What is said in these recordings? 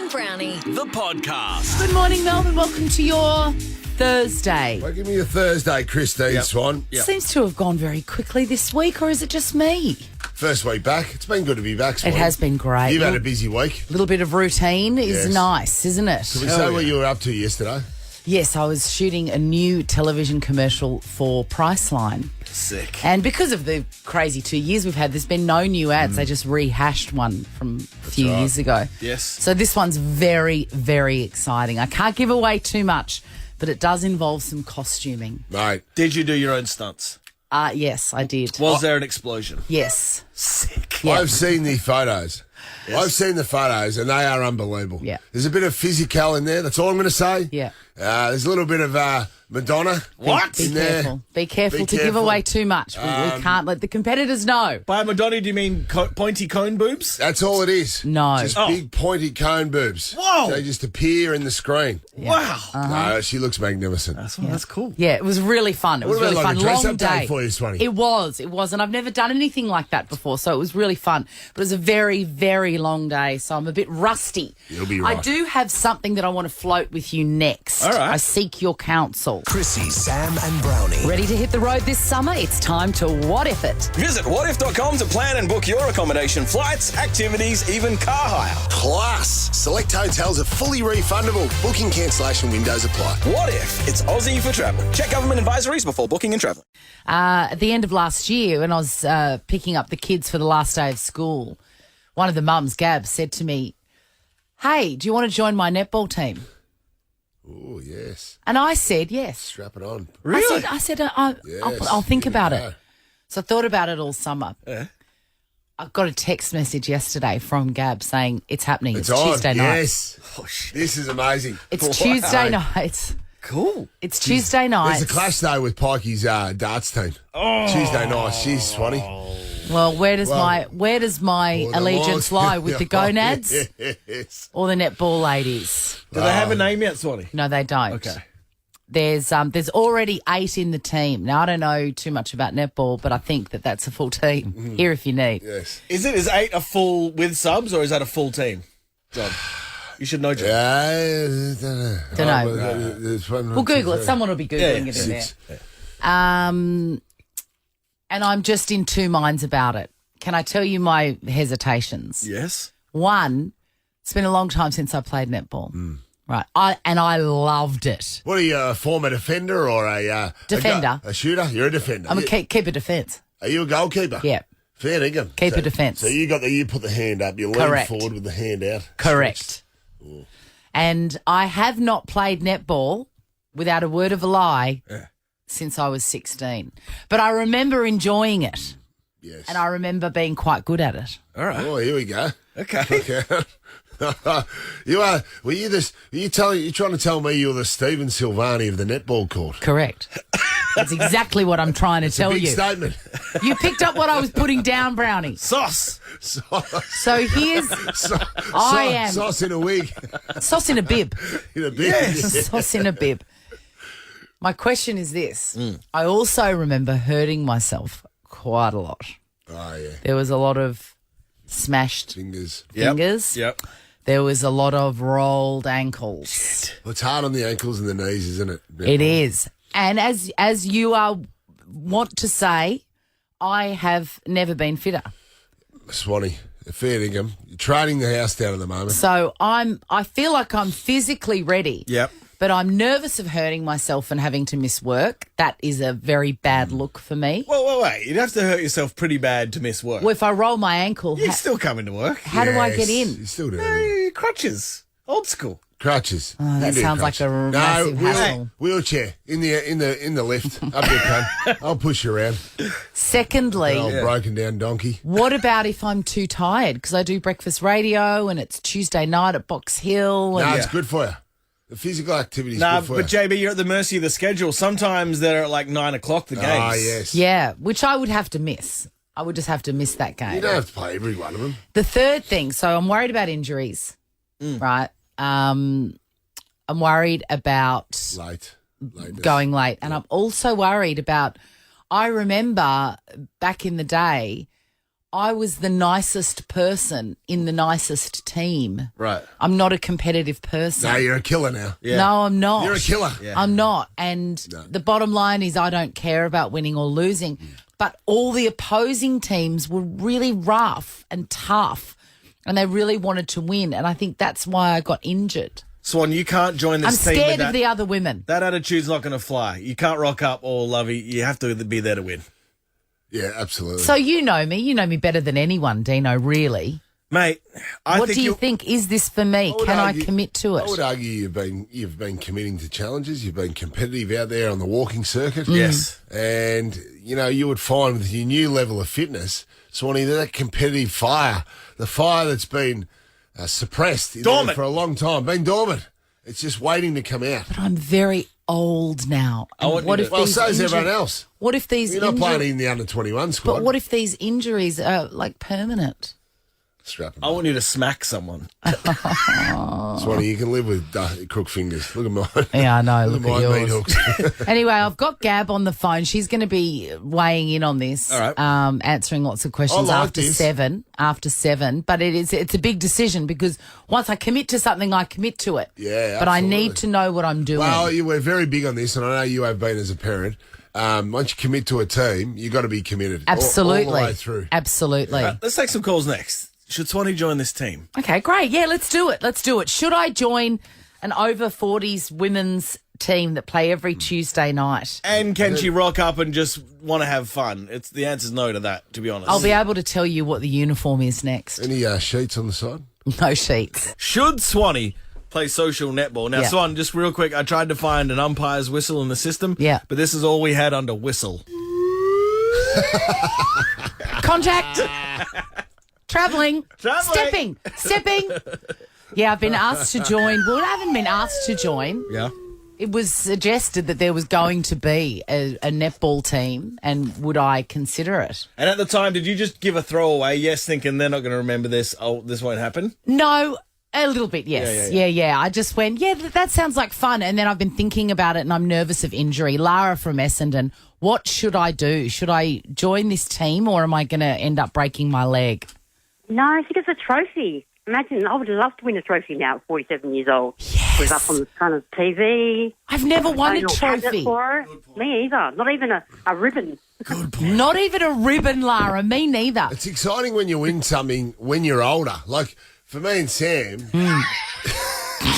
and Brownie. The podcast. Good morning, Melbourne. Welcome to your Thursday. Well, give me a Thursday, Christine Swan. Seems to have gone very quickly this week, or is it just me? First week back. It's been good to be back, Swan. It has been great. You've had a busy week. A little bit of routine is Yes. nice, isn't it? Can we say what you were up to yesterday? Yes, I was shooting a new television commercial for Priceline. Sick. And because of the crazy 2 years we've had, there's been no new ads. They just rehashed one from a few right. years ago. Yes. So this one's very, very exciting. I can't give away too much, but it does involve some costuming. Mate. Did you do your own stunts? Yes, I did. Was there an explosion? Yes. Sick. Yeah. I've seen the photos. Yes. I've seen the photos, and they are unbelievable. Yeah. There's a bit of physical in there. That's all I'm going to say. Yeah. There's a little bit of What? Madonna Be in there. careful. Be careful Be to give careful. away too much. We can't let the competitors know. By Madonna, do you mean pointy cone boobs? That's all it is. No. Just Oh. big pointy cone boobs. Whoa. They just appear in the screen. Wow. No, she looks magnificent. That's cool. Yeah, it was really fun. It was What about really like fun. a dress-up Long day day for you, Swanee? It was, and I've never done anything like that before, so it was really fun. But it was a very, very long day, so I'm a bit rusty. You'll be I right. do have something that I want to float with you next. All right. I seek your counsel. Chrissie, Sam and Brownie. Ready to hit the road this summer? It's time to What If It. Visit whatif.com to plan and book your accommodation, flights, activities, even car hire. Plus, select hotels are fully refundable. Booking cancellation windows apply. What if it's Aussie for travel? Check government advisories before booking and travelling. At the end of last year, when I was picking up the kids for the last day of school, one of the mums, Gab, said to me, "Hey, do you want to join my netball team?" Oh, yes. And I said yes. Strap it on. Really? I said, Yes, I'll think here we about go. it. So I thought about it all summer. Yeah. I got a text message yesterday from Gab saying it's happening. It's on. Tuesday night. Yes. Oh, shit. This is amazing. It's Tuesday night. Cool. It's Tuesday night. There's a clash, though, with Pikey's darts team. Tuesday night. She's Swanee. Well, where does my the allegiance laws- lie with the gonads Yes. or the netball ladies? Do they have a name yet, Swanee? No, they don't. Okay. There's already 8 in the team. Now, I don't know too much about netball, but I think that that's a full team. Here if you need. Yes. Is 8 a full with subs or is that a full team? John, you should know, John. Don't know. We'll Google it. Someone will be Googling it in there. And I'm just in two minds about it. Can I tell you my hesitations? Yes. One, it's been a long time since I played netball. Right. I loved it. What are you, a former defender or a... Defender. A shooter? You're a defender. I'm a keeper defence. Are you a goalkeeper? Yeah. Fair dinkum. Keeper defence. So you put the hand up. You lean Correct. forward with the hand out. Correct. And I have not played netball, without a word of a lie, since I was 16. But I remember enjoying it. Yes. And I remember being quite good at it. All right. Oh, here we go. Okay. You're trying to tell me you're the Stephen Silvani of the netball court? Correct. That's exactly what I'm trying to tell Big you. statement. You picked up what I was putting down, Brownie. Sauce. So here's I am Sauce in a wig. sauce in a bib. In a big. Yes. Sauce in a bib. My question is this. I also remember hurting myself quite a lot. Oh, yeah. There was a lot of smashed Fingers. fingers. Yep. There was a lot of rolled ankles. Well, it's hard on the ankles and the knees, isn't it? It is. And as you want to say, I have never been fitter. Swanee, fair dinkum. You're training the house down at the moment. So I feel like I'm physically ready. Yep. But I'm nervous of hurting myself and having to miss work. That is a very bad look for me. Well, wait. You'd have to hurt yourself pretty bad to miss work. Well, if I roll my ankle, You'd still come into work. how do I get Yes, in? You still do it. Crutches. Old school. Crutches. Oh, that You do sounds like a massive hassle. Wheelchair in the lift. Up your cunt. I'll push you around. Secondly, Old broken down donkey. what about if I'm too tired? Because I do breakfast radio and it's Tuesday night at Box Hill. And No, it's good for you. The physical activity is Nah, good for but you. JB, you're at the mercy of the schedule. Sometimes they're at like 9 o'clock, the games. Ah, yes. Yeah, which I would have to miss. I would just have to miss that game. You don't have to play every one of them. The third thing, so I'm worried about injuries, right? I'm worried about Late. going late. And I'm also worried about, I remember back in the day, I was the nicest person in the nicest team. Right. I'm not a competitive person. No, you're a killer now. Yeah. No, I'm not. You're a killer. Yeah. I'm not. And the bottom line is I don't care about winning or losing. But all the opposing teams were really rough and tough, and they really wanted to win. And I think that's why I got injured. Swan, you can't join this I'm team with scared that. of the other women. That attitude's not going to fly. You can't rock up all lovey. You have to be there to win. Yeah, absolutely. So you know me. You know me better than anyone, Dino, really. Mate, What do you think? Is this for me? would Can argue- I commit to I would it? argue you've been committing to challenges. You've been competitive out there on the walking circuit. Yes. And, you would find with your new level of fitness, Swanee, that competitive fire, the fire that's been suppressed in there Dormant. for a long time, been dormant. It's just waiting to come out. But I'm very old now. I want And what you if to- Well, these so is everyone injuries- else. What if these You're not injuries? playing in the under-21 squad. But what if these injuries are like permanent? Strap 'em I up. want you to smack someone. Swanee, you can live with crook fingers. Look at mine. Yeah, I know. Look Look at at my meat yours. hooks. Anyway, I've got Gab on the phone. She's going to be weighing in on this, All right. answering lots of questions I like after this. 7. After 7, but it's a big decision because once I commit to something, I commit to it. Yeah, but I absolutely. need to know what I'm doing. Well, we're very big on this, and I know you have been as a parent. Once you commit to a team, you got to be committed. Absolutely, All the way through. Absolutely. Let's take some calls next. Should Swanee join this team? Okay, great. Yeah, let's do it. Let's do it. Should I join an over 40s women's team that play every Tuesday night? And can she rock up and just want to have fun? The answer's no to that, to be honest. I'll be able to tell you what the uniform is next. Any sheets on the side? No sheets. Should Swanee play social netball? Now, Yeah. Swan, just real quick, I tried to find an umpire's whistle in the system. Yeah. But this is all we had under whistle. Contact. Travelling. Stepping. Yeah, I've been asked to join. Well, I haven't been asked to join. Yeah. It was suggested that there was going to be a netball team, and would I consider it? And at the time, did you just give a throwaway yes, thinking they're not going to remember this? Oh, this won't happen? No, a little bit, yes. Yeah. I just went, that sounds like fun. And then I've been thinking about it, and I'm nervous of injury. Lara from Essendon, what should I do? Should I join this team, or am I going to end up breaking my leg? No, I think it's a trophy. Imagine, I would love to win a trophy now at 47 years old. Yes. With up on the front of TV. I've never won a Playing all cabinet trophy. for it. Me either. Not even a ribbon. Not even a ribbon, Lara. Me neither. It's exciting when you win something when you're older. Like, for me and Sam,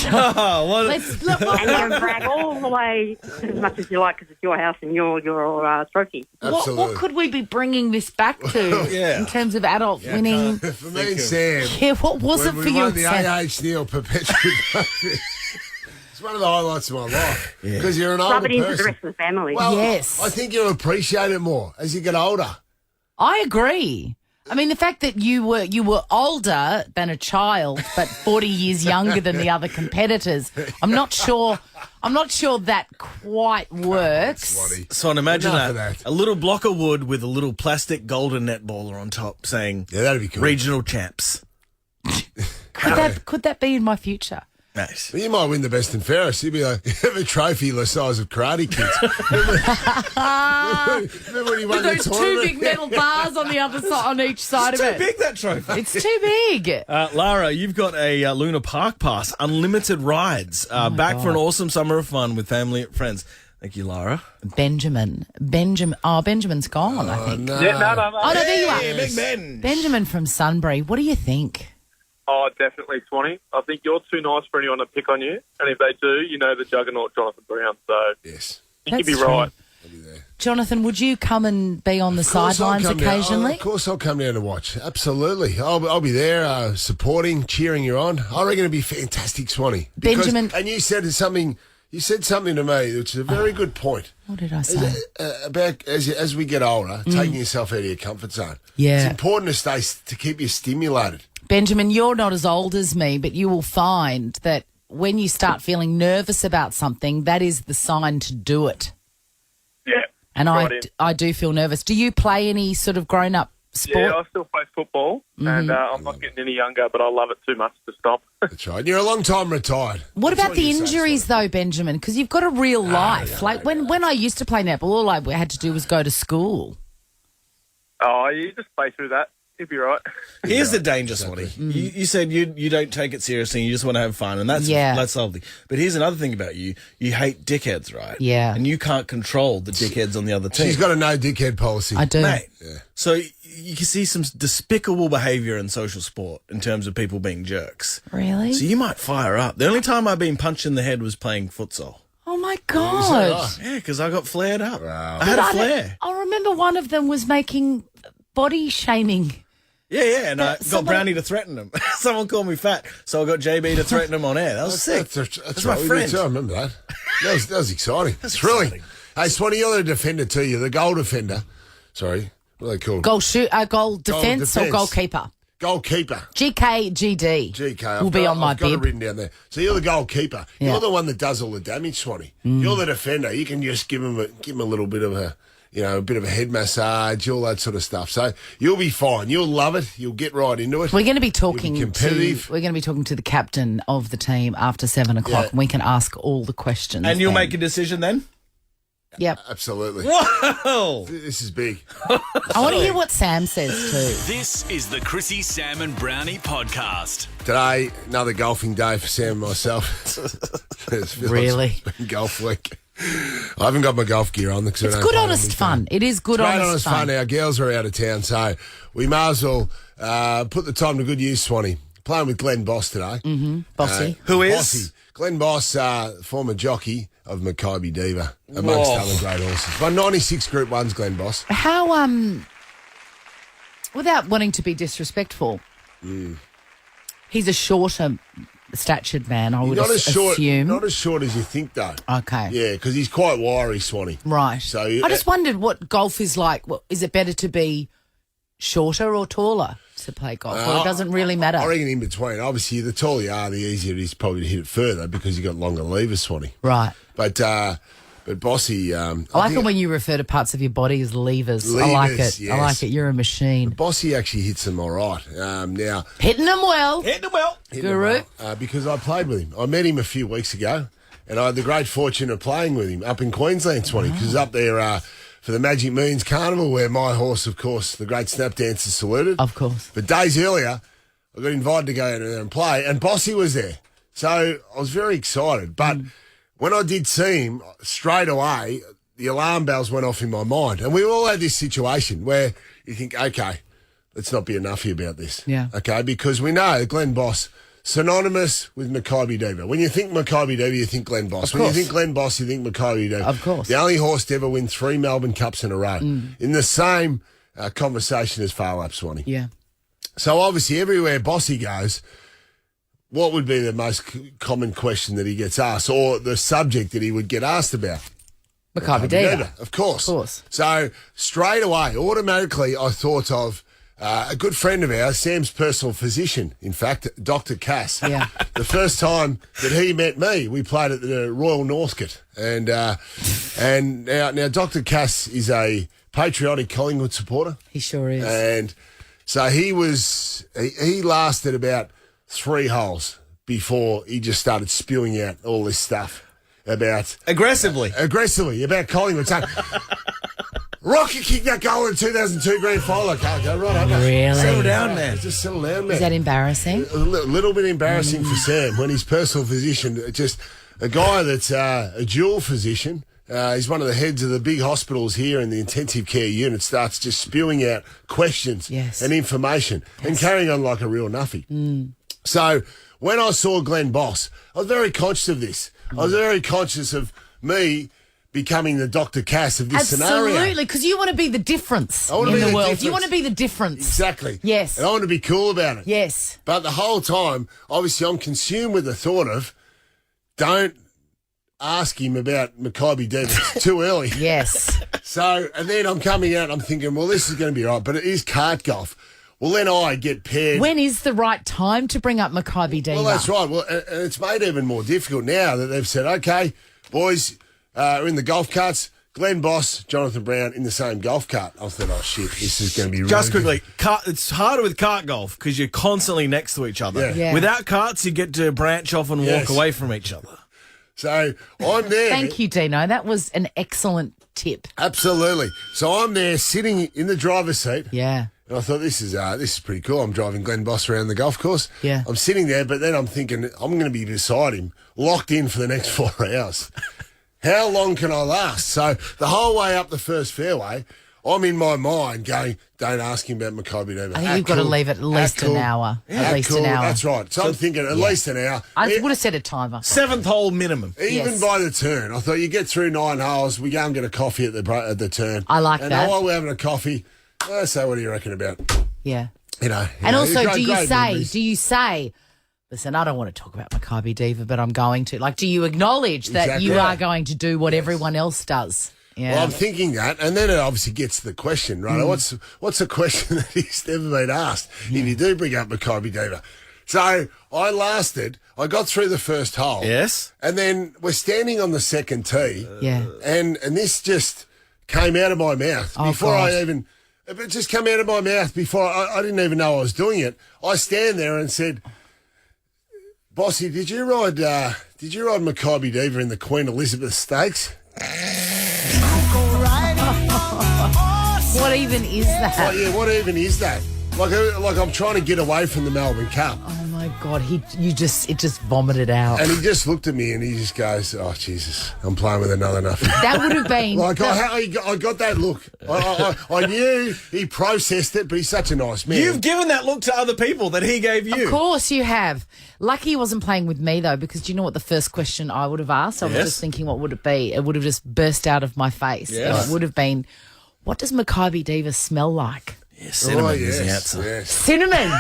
Oh, well, Let's And you can brag all the way as much as you like because it's your house and your trophy. absolutely. What could we be bringing this back to Yeah. in terms of adult winning? For me and Sam, Yeah, what was when it for we you? won the Sam? A.H. Neil Perpetual Trophy, it's one of the highlights of my life. Because you're an older Rub it into the person. rest of the family. Well, Yes. I think you appreciate it more as you get older. I agree. I mean, the fact that you were older than a child, but 40 years younger than the other competitors, I'm not sure that quite works. Swanee. Swan, imagine Enough that. of that. A little block of wood with a little plastic golden netballer on top saying Yeah, that'd be cool. regional champs. Could that be in my future? Nice. You might win the best and fairest. You'd be like, you have a trophy the size of Karate Kids. Remember when he won the Those two tournament? big metal bars on the other side, on each side of Too it. big, that trophy. It's too big. Lara, you've got a Luna Park pass, unlimited rides, back for an awesome summer of fun with family and friends. Thank you, Lara. Benjamin. Oh, Benjamin's gone, I think. No. Yeah, no. Oh, no, there you Hey, are. Big Ben. Benjamin from Sunbury. What do you think? Oh, definitely, Swanee. I think you're too nice for anyone to pick on you. And if they do, you know the juggernaut Jonathan Brown. So Yes. you could be That's true. right. I'll be there. Jonathan, would you come and be on the Of course I'll sidelines come down. occasionally? Of course, I'll come down to watch. Absolutely. I'll be there supporting, cheering you on. I reckon it'd be fantastic, Swanee. Because- Benjamin- And you said something to me, which is a very good point. What did I say? About as we get older, taking yourself out of your comfort zone. Yeah. It's important to keep you stimulated. Benjamin, you're not as old as me, but you will find that when you start feeling nervous about something, that is the sign to do it. Yeah. And right in. I do feel nervous. Do you play any sort of grown-up sport? Yeah, I still play football, and I'm not getting any younger, but I love it too much to stop. That's right. You're a long time retired. What That's about the you say, injuries, Swanee. though, Benjamin? Because you've got a real life. When I used to play netball, all I had to do was go to school. Oh, you just play through that. He'd be right. Here's the danger, Swanee. You said you don't take it seriously and you just want to have fun, and that's lovely. But here's another thing about you. You hate dickheads, right? Yeah. And you can't control the dickheads on the other team. She's got a no dickhead policy. I do. Mate, so you can see some despicable behaviour in social sport in terms of people being jerks. Really? So you might fire up. The only time I've been punched in the head was playing futsal. Oh, my God. Yeah, because I got flared up. Wow. I had a flare. I remember one of them was making body shaming. Yeah, and I got Brownie to threaten him. Someone called me fat, so I got JB to threaten him on air. That was sick. That's my right. friend. I remember that. That was exciting. That's thrilling. exciting. Hey, Swanee, you're the defender too. You're the goal defender. Sorry, what are they called? Goal defence or goalkeeper? Goalkeeper. GKGD. GK. will be on my I've got it bib. written down there. So you're the goalkeeper. Yeah. You're the one that does all the damage, Swanee. You're the defender. You can just give him a little bit of a head massage, all that sort of stuff. So you'll be fine. You'll love it. You'll get right into it. We're going to be talking competitive. we're going to be talking to the captain of the team after 7 o'clock, Yeah. and we can ask all the questions. And you'll then. make a decision then? Yep. Absolutely. Whoa! This is big. I want to hear what Sam says too. This is the Chrissie, Sam and Brownie podcast. Today, another golfing day for Sam and myself. It feels Really? It's been golf week. I haven't got my golf gear on because It's good, honest fun. It is good, Great, honest fun. Our girls are out of town, so we may as well put the time to good use, Swanee. Playing with Glenn Boss today. Mm-hmm. Bossy. Who is? Bossy. Glenn Boss, former jockey of Maccabi Diva, amongst Whoa. other great horses. Won 96 Group 1s, Glenn Boss. How, without wanting to be disrespectful, he's a shorter statured man, I would assume. Not as short as you think, though. Okay. Yeah, because he's quite wiry, Swanee. Right. So I just wondered what golf is like. Is it better to be shorter or taller to play golf? Or it doesn't really matter? I reckon in between. Obviously, the taller you are, the easier it is probably to hit it further because you've got longer levers, Swanee. Right. But Bossy... I like it when you refer to parts of your body as levers. I like it. Yes. I like it. You're a machine. Bossy actually hits them all right. Now... Hitting them well. Hitting him well. Guru. Because I played with him. I met him a few weeks ago, and I had the great fortune of playing with him up in Queensland, Swanee, because up there for the Magic Millions Carnival, where my horse, of course, the great Snap Dancer, saluted. Of course. But days earlier, I got invited to go out there and play, and Bossy was there. So I was very excited. But when I did see him, straight away, the alarm bells went off in my mind. And we all had this situation where you think, okay, let's not be enoughy about this. Yeah. Okay, because we know Glenn Boss, synonymous with Maccabi Diva. When you think Maccabi Diva, you think Glenn Boss. When you think Glenn Boss, you think Maccabi Diva. Of course. The only horse to ever win 3 Melbourne Cups in a row. In the same conversation as Farlap, Swanee. Yeah. So obviously everywhere Bossy goes, what would be the most common question that he gets asked, or the subject that he would get asked about? Maccabi Diva. Of course. Of course. So straight away, automatically, I thought of a good friend of ours, Sam's personal physician, in fact, Dr. Cass. Yeah. The first time that he met me, we played at the Royal Northcote. And now Dr. Cass is a patriotic Collingwood supporter. He sure is. And so he lasted about 3 holes before he just started spewing out all this stuff about... Aggressively about Collingwood. So, Rocky kicked that goal in the 2002 grand final. I can't go right over. Really? Settle down, man. Just settle down, man. Is that embarrassing? A little bit embarrassing for Sam when his personal physician, just a guy that's a dual physician, he's one of the heads of the big hospitals here in the intensive care unit, starts just spewing out questions and information and carrying on like a real nuffy. So when I saw Glenn Boss, I was very conscious of this. I was very conscious of me becoming the Dr. Cass of this scenario. Absolutely, because you want to be the difference in the world. You want to be the difference. Exactly. Yes. And I want to be cool about it. Yes. But the whole time, obviously, I'm consumed with the thought of, don't ask him about Maccabi Diva. It's too early. Yes. So, and then I'm coming out and I'm thinking, well, this is going to be right, but it is kart golf. Well, then I get paired. When is the right time to bring up Maccabi Diva? Well, that's right. Well, and it's made even more difficult now that they've said, okay, boys, are in the golf carts. Glenn Boss, Jonathan Brown in the same golf cart. I thought, oh, shit, this is going to be really Just good. quickly, it's harder with kart golf because you're constantly next to each other. Yeah. Yeah. Without carts, you get to branch off and walk away from each other. So I'm there. Thank you, Dino. That was an excellent tip. Absolutely. So I'm there sitting in the driver's seat. Yeah. And I thought, this is pretty cool. I'm driving Glenn Boss around the golf course. Yeah. I'm sitting there, but then I'm thinking, I'm going to be beside him, locked in for the next 4 hours. How long can I last? So the whole way up the first fairway, I'm in my mind going, don't ask him about Maccabi Diva. I think you've got to leave it at least an hour. At least an hour. That's right. So I'm thinking at least an hour. I would have set a timer. 7th hole minimum. Even by the turn. I thought you get through 9 holes, we go and get a coffee at the turn. I like that. And while we're having a coffee, so what do you reckon about? Yeah. And also, do you say, listen, I don't want to talk about Maccabi Diva, but I'm going to. Like, do you acknowledge that you are going to do what everyone else does? Yeah. Well, I'm thinking that, and then it obviously gets to the question, right? What's a question that he's never been asked if you do bring up Maccabi Diva? So I got through the first hole. Yes. And then we're standing on the second tee. Yeah. And this just came out of my mouth before it just came out of my mouth before I didn't even know I was doing it. I stand there and said, Bossy, did you ride Maccabi Diva in the Queen Elizabeth Stakes? What even is that? What even is that? Like I'm trying to get away from the Melbourne Cup. Oh my God, it just vomited out. And he just looked at me and he just goes, "Oh Jesus, I'm playing with another nothing." That would have been I got that look. I knew he processed it, but he's such a nice man. You've given that look to other people that he gave you. Of course you have. Lucky he wasn't playing with me though, because do you know what the first question I would have asked? I was just thinking, what would it be? It would have just burst out of my face. Yes. And it would have been, what does Maccabi Diva smell like? Yeah, cinnamon is the answer. Yes. Cinnamon.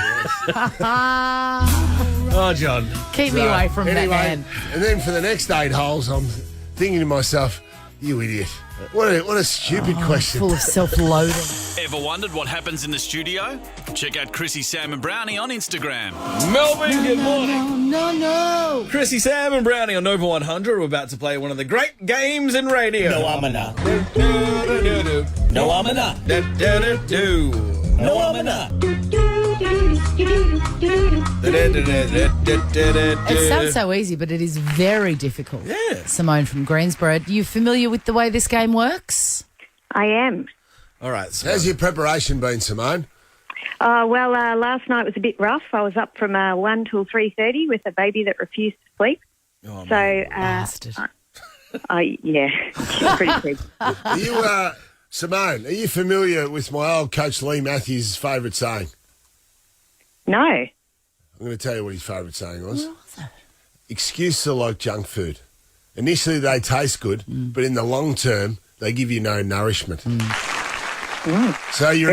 Oh, John. Keep me away from that man. And then for the next 8 holes, I'm thinking to myself, you idiot. What a stupid question. Full of self-loathing. Ever wondered what happens in the studio? Check out Chrissie, Sam and Brownie on Instagram. Melbourne, good morning. No. Chrissie, Sam and Brownie on Nova 100. We're about to play one of the great games in radio. No, I'm not. No, I'm not. No, I'm not. It sounds so easy, but it is very difficult. Yeah. Simone from Greensboro, are you familiar with the way this game works? I am. All right. Simone. How's your preparation been, Simone? Last night was a bit rough. I was up from 1 till 3:30 with a baby that refused to sleep. Oh, Bastard. Pretty creepy. Are you, Simone, are you familiar with my old coach Lee Matthews' favourite saying? No. I'm going to tell you what his favourite saying was. Excuses are like junk food. Initially they taste good, but in the long term they give you no nourishment. So your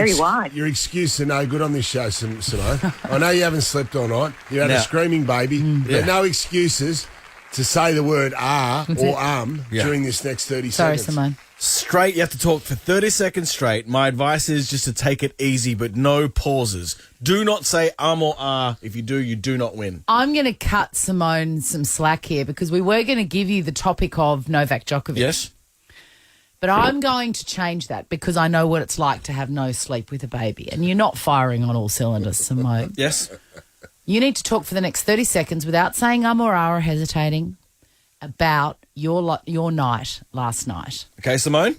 excuses are no good on this show, Simone. I know you haven't slept all night. You had a screaming baby. But no excuses to say the word during this next 30 Sorry, seconds. Simone. Straight, you have to talk for 30 seconds straight. My advice is just to take it easy, but no pauses. Do not say or ah. If you do, you do not win. I'm going to cut Simone some slack here because we were going to give you the topic of Novak Djokovic. Yes. But I'm going to change that because I know what it's like to have no sleep with a baby. And you're not firing on all cylinders, Simone. Yes. You need to talk for the next 30 seconds without saying or ah or hesitating about your night last night. Okay, Simone?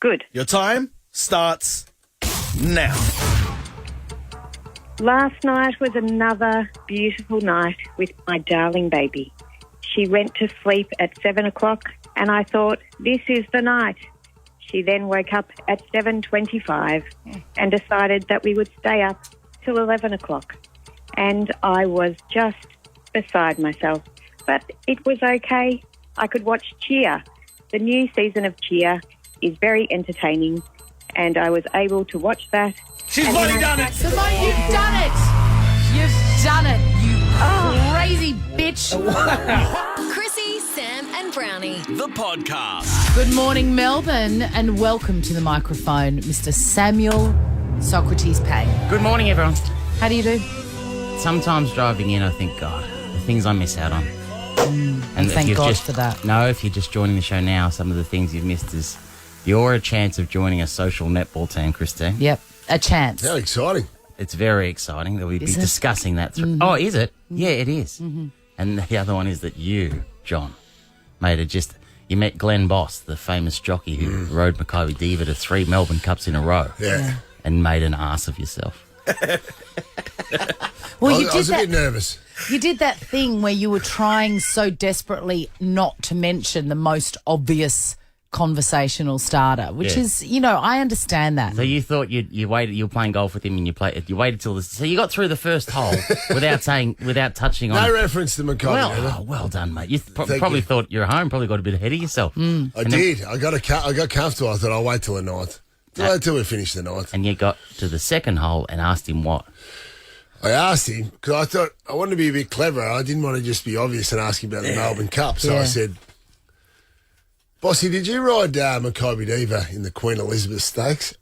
Good. Your time starts now. Last night was another beautiful night with my darling baby. She went to sleep at 7 o'clock and I thought, this is the night. She then woke up at 7:25 and decided that we would stay up till 11 o'clock. And I was just beside myself. But it was okay. I could watch Cheer. The new season of Cheer is very entertaining and I was able to watch that. She's bloody done it. Simone, you've done it. You've done it, you crazy bitch. Chrissie, Sam and Brownie. The podcast. Good morning, Melbourne, and welcome to the microphone, Mr. Samuel Socrates Payne. Good morning, everyone. How do you do? Sometimes driving in, I think, God, the things I miss out on. And thank God for that. No, if you're just joining the show now, some of the things you've missed is you're a chance of joining a social netball team, Christine. Yep, a chance. How exciting. It's very exciting that we'll be Is it? discussing that. Oh, is it? Yeah, it is. And the other one is that you, John, you met Glenn Boss, the famous jockey who rode Maccabi Diva to 3 Melbourne Cups in a row. Yeah. and made an ass of yourself. Well, I was a bit nervous. You did that thing where you were trying so desperately not to mention the most obvious conversational starter, which is, I understand that. So you thought you waited, you were playing golf with him and you waited till so you got through the first hole without touching on. No reference to McCoy. Well done, mate. You probably thought you're home, probably got a bit ahead of yourself. I did. I got comfortable. I thought I'll wait till the ninth. Till we finish the ninth. And you got to the second hole and asked him what? I asked him because I thought I wanted to be a bit clever. I didn't want to just be obvious and ask him about the Melbourne Cup. So I said, Bossy, did you ride Maccabi Diva in the Queen Elizabeth Stakes?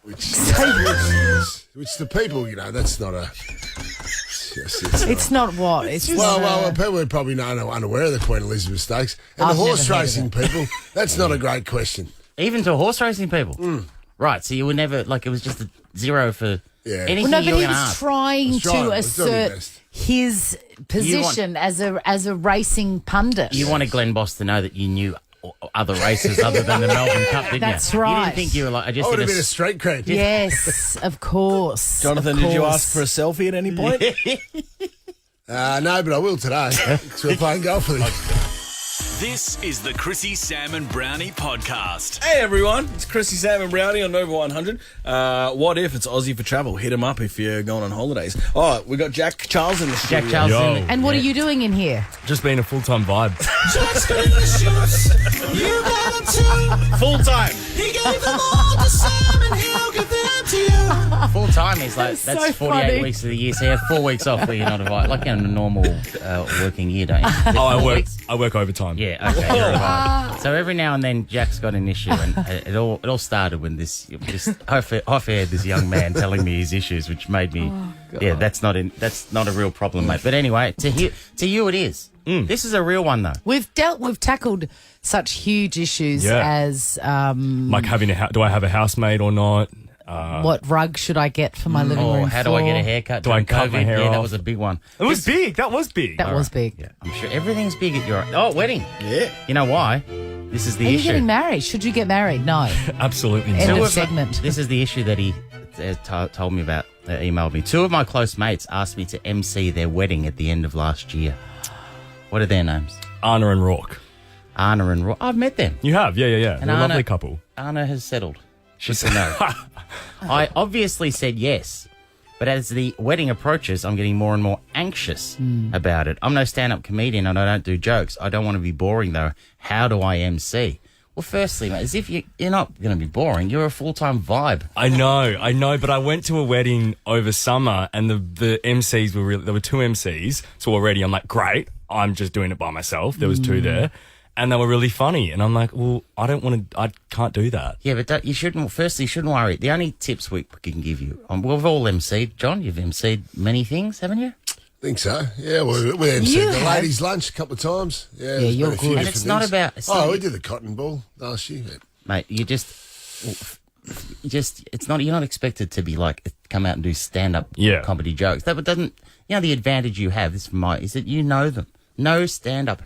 which the people, that's not a... It's not what? It's just... Well, people are probably unaware of the Queen Elizabeth Stakes. And the horse racing people, that's not a great question. Even to horse racing people? Right, so you were never, it was just a zero for... Yeah. Anything but you he was trying to assert his position as a racing pundit. You wanted Glenn Boss to know that you knew other races other than the Melbourne Cup, didn't you? That's right. You didn't think you were I just I would did have been a street cred. Yes, of course. Jonathan, did you ask for a selfie at any point? No, but I will today. Because we're playing golf with him. This is the Chrissie, Sam and Brownie podcast. Hey everyone, it's Chrissie, Sam and Brownie on Nova 100. What if it's Aussie for travel? Hit them up if you're going on holidays. Oh, we got Jack Charles in the studio. Jack Charles. And what are you doing in here? Just being a full-time vibe. Full time. He gave them all to Sam and he'll give them to you. Full time is that's so 48 funny. weeks of the year, so you have 4 weeks off where you're not invited. Like in a normal working year, don't you? I work overtime. Yeah, okay. You're right. So every now and then Jack's got an issue, and it all started when this off-air this young man telling me his issues, which made me that's not a real problem, mate. But anyway, to you it is. This is a real one though. We've tackled such huge issues as like do I have a housemate or not? What rug should I get for my living room how floor? do I get a haircut? Do I cut my hair off? That was a big one. It was big. That was big. That was big. Yeah, I'm sure everything's big at your wedding. Yeah. You know why? This is the Are issue. you getting married? Should you get married? No. Absolutely not. End of segment. This is the issue that he told me about. Emailed me. 2 of my close mates asked me to MC their wedding at the end of last year. What are their names? Anna and Rourke. Anna and Rourke. I've met them. You have? Yeah. And They're a Anna, lovely couple. Anna has settled. She said no. I obviously said yes, but as the wedding approaches, I'm getting more and more anxious about it. I'm no stand-up comedian and I don't do jokes. I don't want to be boring, though. How do I MC? Well, firstly, mate, as if you're not going to be boring. You're a full-time vibe. I know, but I went to a wedding over summer and the MCs were there were 2 MCs, so already I'm like, great, I'm just doing it by myself. There was 2 there. And they were really funny. And I'm like, well, I can't do that. Yeah, but you shouldn't worry. The only tips we can give you, we've all MC'd. John, you've MC'd many things, haven't you? I think so. Yeah, we MC'd the ladies' lunch a couple of times. Yeah, you're good. And it's not about... we did the Cotton Ball last year. Mate, you're not expected to be come out and do stand-up comedy jokes. That doesn't... the advantage you have is that you know them. No stand-up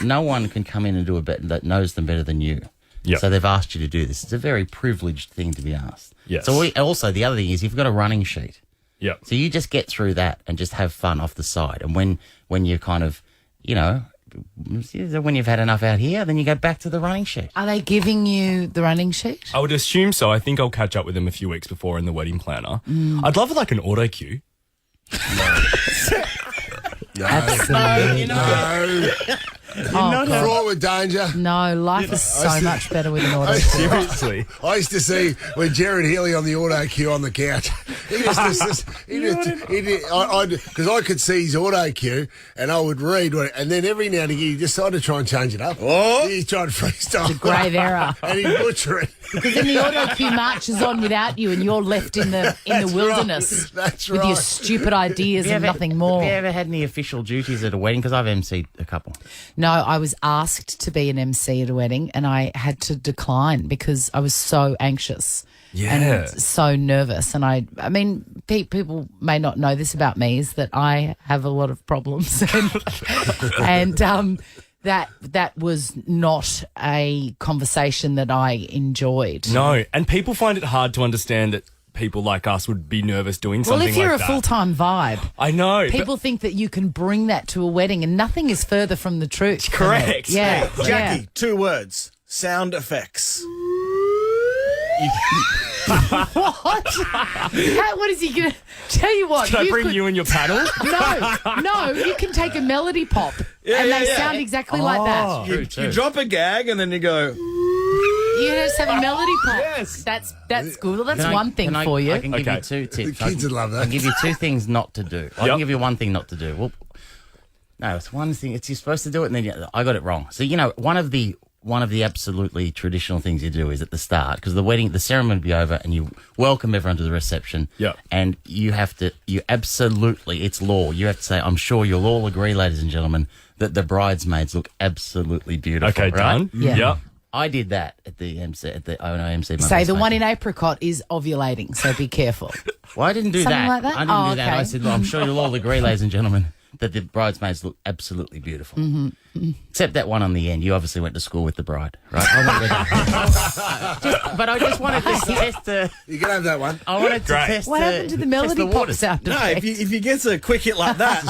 no one can come in and do a bit that knows them better than you. Yep. So they've asked you to do this. It's a very privileged thing to be asked. Yes. So also the other thing is you've got a running sheet. Yeah. So you just get through that and just have fun off the side. And when you're kind of, when you've had enough out here, then you go back to the running sheet. Are they giving you the running sheet? I would assume so. I think I'll catch up with them a few weeks before in the wedding planner. I'd love an auto cue. Absolutely. No. Fraught with danger. No, life is so much better with an auto cue. Seriously. I used to see when Jared Healy on the auto cue on the couch. Because I could see his auto cue and I would read, and then every now and again he decided to try and change it up. Oh. He tried to freestyle. It's a grave error. And he'd butcher it. Because then the auto cue marches on without you and you're left in the wilderness. Right. That's with right. your stupid ideas and nothing more. Have you ever had any official duties at a wedding? Because I've MC'd a couple. No, I was asked to be an MC at a wedding and I had to decline because I was so anxious and so nervous. And I mean, people may not know this about me, is that I have a lot of problems. and that was not a conversation that I enjoyed. No, and people find it hard to understand that people like us would be nervous doing something like that. Well, if you're a full-time vibe. I know. People think that you can bring that to a wedding, and nothing is further from the truth. Correct. Yeah. Hey, Jackie, 2 words. Sound effects. What? What is he going to... Tell you what. Can I bring you and your paddle? No, you can take a melody pop, and they sound exactly like that. You drop a gag and then you go... You just have a melody pop. Yes. That's good. Well, that's one thing for you. I can give you 2 tips. The kids would love that. I can give you 2 things not to do. I can give you one thing not to do. Well, no, it's one thing. You're supposed to do it, and then I got it wrong. So, one of the absolutely traditional things you do is at the start, because the ceremony will be over, and you welcome everyone to the reception. Yep. And you absolutely, it's law. You have to say, I'm sure you'll all agree, ladies and gentlemen, that the bridesmaids look absolutely beautiful. Okay, right? done. Yeah. Yep. I did that at the MC, at the ONO MC. Say the one in apricot is ovulating, so be careful. Well, I didn't do Something that. like that? I didn't do that. Okay. I said, I'm sure you'll all agree, ladies and gentlemen, that the bridesmaids look absolutely beautiful. Mm-hmm. Except that one on the end. You obviously went to school with the bride, right? But I just wanted to test You can have that one. I wanted to test What happened to the melody pop sound No, effect? if you get a quick hit like that,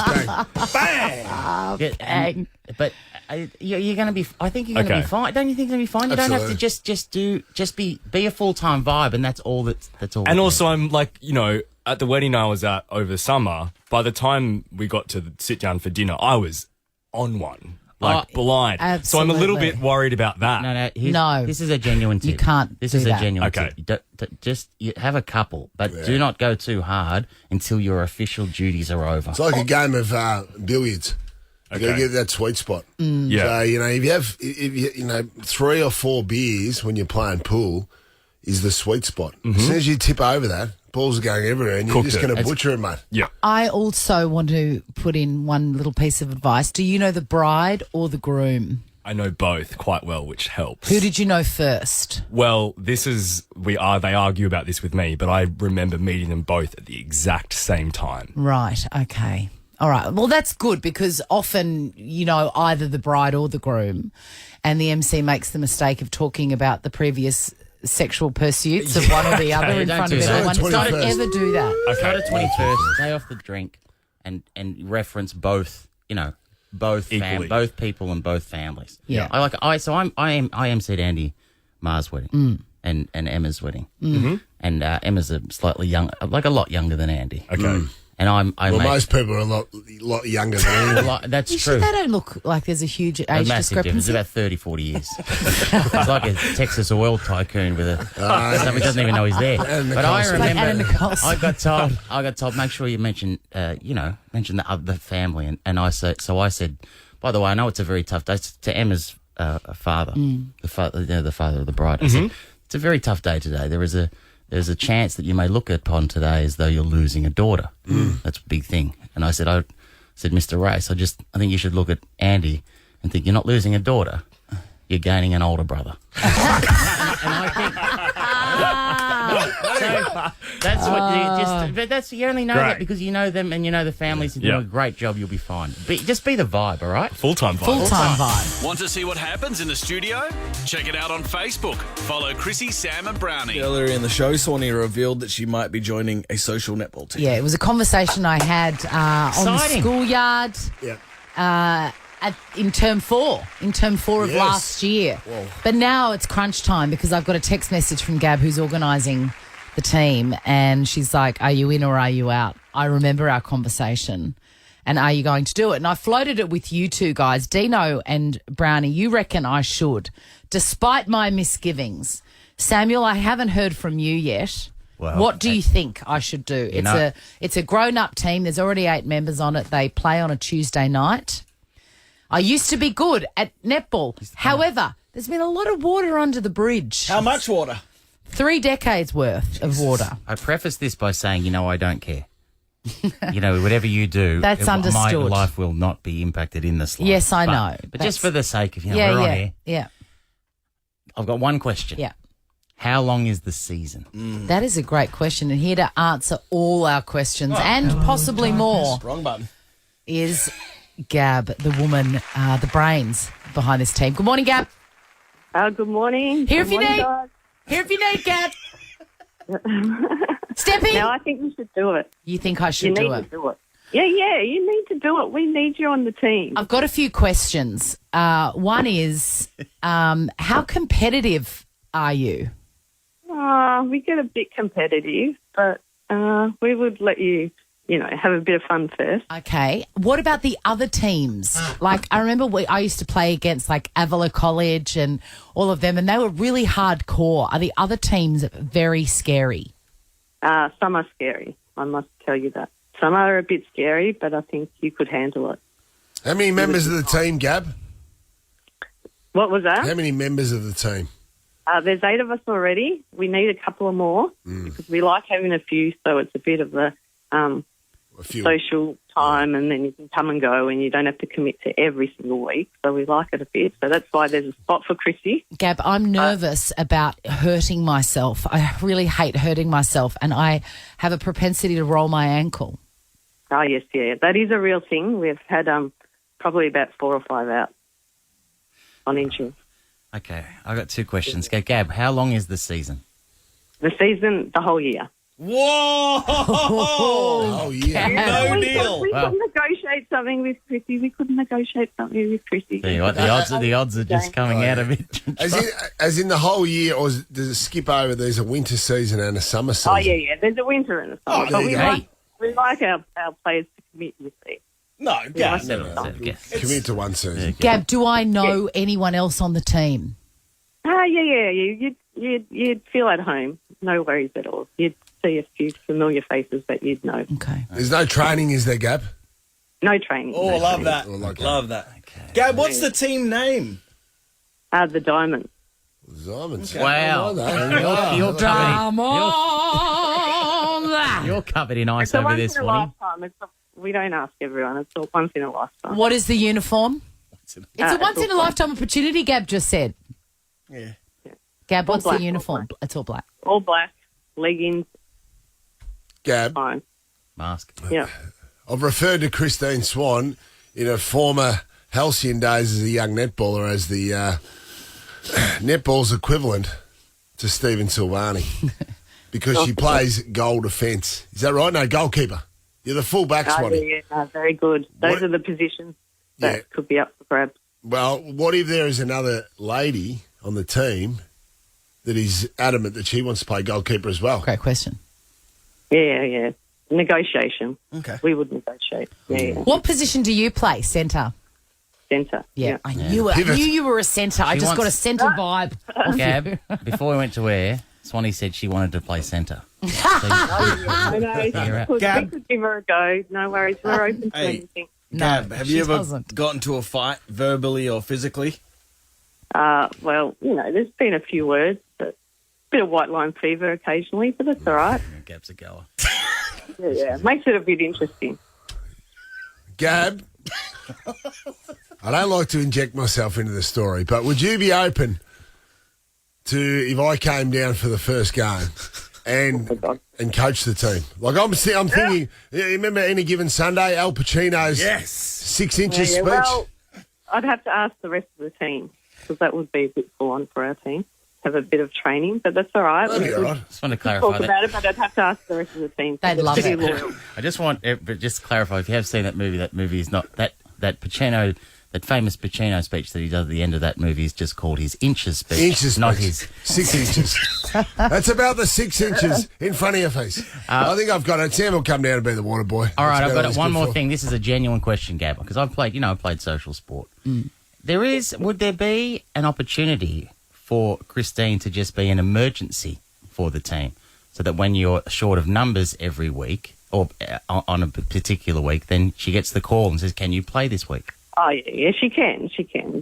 bang! Bang. But you're going to be. I think you're going to be fine. Don't you think you're going to be fine? You don't have to just be a full-time vibe, and that's all. That's all. And also, I'm like, at the wedding I was at over summer, by the time we got to sit down for dinner, I was on one. Blind. Absolutely. So I'm a little bit worried about that. No. This is a genuine tip. You can't This do is that. a genuine Okay. tip. You have a couple, but do not go too hard until your official duties are over. It's like a game of billiards. You got to get that sweet spot. Yeah. So, if you have 3 or 4 beers when you're playing pool is the sweet spot. As soon as you tip over that, balls are going everywhere and you're just going to butcher it, mate. Yeah. I also want to put in one little piece of advice. Do you know the bride or the groom? I know both quite well, which helps. Who did you know first? Well, they argue about this with me, but I remember meeting them both at the exact same time. Right, okay. All right. Well, that's good because often, either the bride or the groom, and the MC makes the mistake of talking about the previous sexual pursuits of one or the other in front of everyone. Don't ever do that. Go to 21st, stay off the drink, and reference both, both people and both families. Yeah. I emceed Andy Marr's wedding and Emma's wedding. Mm-hmm. And Emma's a lot younger than Andy. Okay. And most people are a lot younger than you. That's You true. sure they don't look like there's a huge age Massive difference. It's discrepancy? about 30, 40 years. It's like a Texas oil tycoon with somebody doesn't even know he's there. But I remember I got told, make sure you mention the other family. And I said, by the way, I know it's a very tough day to Emma's father, the father of the bride. I said, it's a very tough day today. There's a chance that you may look upon today as though you're losing a daughter. That's a big thing. And I said, Mr. Race, I think you should look at Andy and think you're not losing a daughter. You're gaining an older brother. and I think that's what you only know that because you know them and you know the families and do a great job. You'll be fine. Just be the vibe, all right? Full-time vibe. Full-time vibe. Want to see what happens in the studio? Check it out on Facebook. Follow Chrissie, Sam and Brownie. Earlier in the show, Swanee revealed that she might be joining a social netball team. Yeah, it was a conversation I had on the schoolyard. Yeah. In term 4 of last year. Whoa. But now it's crunch time because I've got a text message from Gab who's organising the team and she's like, are you in or are you out? I remember our conversation and are you going to do it? And I floated it with you two guys, Dino and Brownie. You reckon I should, despite my misgivings. Samuel, I haven't heard from you yet. Well, what do you think I should do? It's a grown-up team. There's already 8 members on it. They play on a Tuesday night. I used to be good at netball. However, there's been a lot of water under the bridge. How much water? 3 decades worth of water. I preface this by saying, I don't care. Whatever you do, That's understood. My life will not be impacted in the slightest. Yes, I know. But just for the sake of, we're on here. Yeah. I've got one question. Yeah. How long is the season? That is a great question. And here to answer all our questions and possibly more Wrong button. is Gab, the woman, the brains behind this team. Good morning, Gab. Good morning. Here if you need. guys. Here if you need, Gab. Step in. No, I think you should do it. You think I You should need do to it? do it. Yeah, you need to do it. We need you on the team. I've got a few questions. One is, how competitive are you? We get a bit competitive, but we would let you, have a bit of fun first. Okay. What about the other teams? Like, I remember I used to play against, like, Avila College and all of them, and they were really hardcore. Are the other teams very scary? Some are scary, I must tell you that. Some are a bit scary, but I think you could handle it. How many members of the team, Gab? What was that? How many members of the team? There's 8 of us already. We need a couple of more because we like having a few, so it's a bit of a social time, and then you can come and go and you don't have to commit to every single week. So we like it a bit. So that's why there's a spot for Chrissie. Gab, I'm nervous about hurting myself. I really hate hurting myself, and I have a propensity to roll my ankle. Oh, yes, yeah. That is a real thing. We've had probably about 4 or 5 out on injury. Okay, I've got 2 questions. Gab, how long is the season? The season, the whole year. Whoa! Oh, yeah. No we deal. We could negotiate something with Chrissie. Tell you what, the odds are just coming out of it. As in the whole year, or does it skip over? There's a winter season and a summer season. Oh, yeah. There's a winter and a summer. But we like our players to commit with it. No, Gab. Commit to one season. Gab, do I know anyone else on the team? Yeah. You'd feel at home. No worries at all. You'd see a few familiar faces that you'd know. Okay. There's no training, is there, Gab? No training. Oh, love that. Love that. Okay. Gab, what's the team name? The Diamonds. Diamonds. Okay. Wow. You're covered in ice over this morning. We don't ask everyone. It's a once in a lifetime. What is the uniform? It's a once-in-a-lifetime opportunity, Gab just said. Yeah. Gab, All what's black, the uniform? It's all black. All black, leggings. Gab. Fine. Mask. Yeah. I've referred to Christine Swan in her former halcyon days as a young netballer as the netball's equivalent to Stephen Silvani because she plays goal defence. Is that right? No, goalkeeper. You're the full back, Swanee. Yeah, very good. Those are the positions that could be up for grabs. Well, what if there is another lady on the team that is adamant that she wants to play goalkeeper as well? Great question. Yeah. Negotiation. Okay. We would negotiate. Yeah. What position do you play? Centre? Centre. Yeah. I knew it. I knew you were a centre. I just got a centre vibe. Gab, before we went to air, Swanee said she wanted to play centre. I know. We could give her a go. No worries. We're open to anything. Gab, have you ever gotten to a fight verbally or physically? Well, there's been a few words, but a bit of white line fever occasionally, but that's all right. Gab's a goer. Yeah. Makes it a bit interesting. Gab, I don't like to inject myself into the story, but would you be open to if I came down for the first game and coach the team? Like I'm thinking, you remember Any Given Sunday, Al Pacino's 6 inches speech? Well, I'd have to ask the rest of the team because that would be a bit full on for our team. Have a bit of training, but that's all right. That'd be all right. Just want to clarify talk about it, but I'd have to ask the rest of the team. They'd love it. Loyal. I just want, but just to clarify, if you have seen that movie is not that Pacino, that famous Pacino speech that he does at the end of that movie is just called his inches speech, not his 6 inches. That's about the 6 inches in front of your face. I think I've got it. Sam will come down and be the water boy. All right, I've got one more thing. This is a genuine question, Gab, because I've played social sport. Would there be an opportunity for Christine to just be an emergency for the team so that when you're short of numbers every week or on a particular week, then she gets the call and says, can you play this week? Oh, yeah, she can.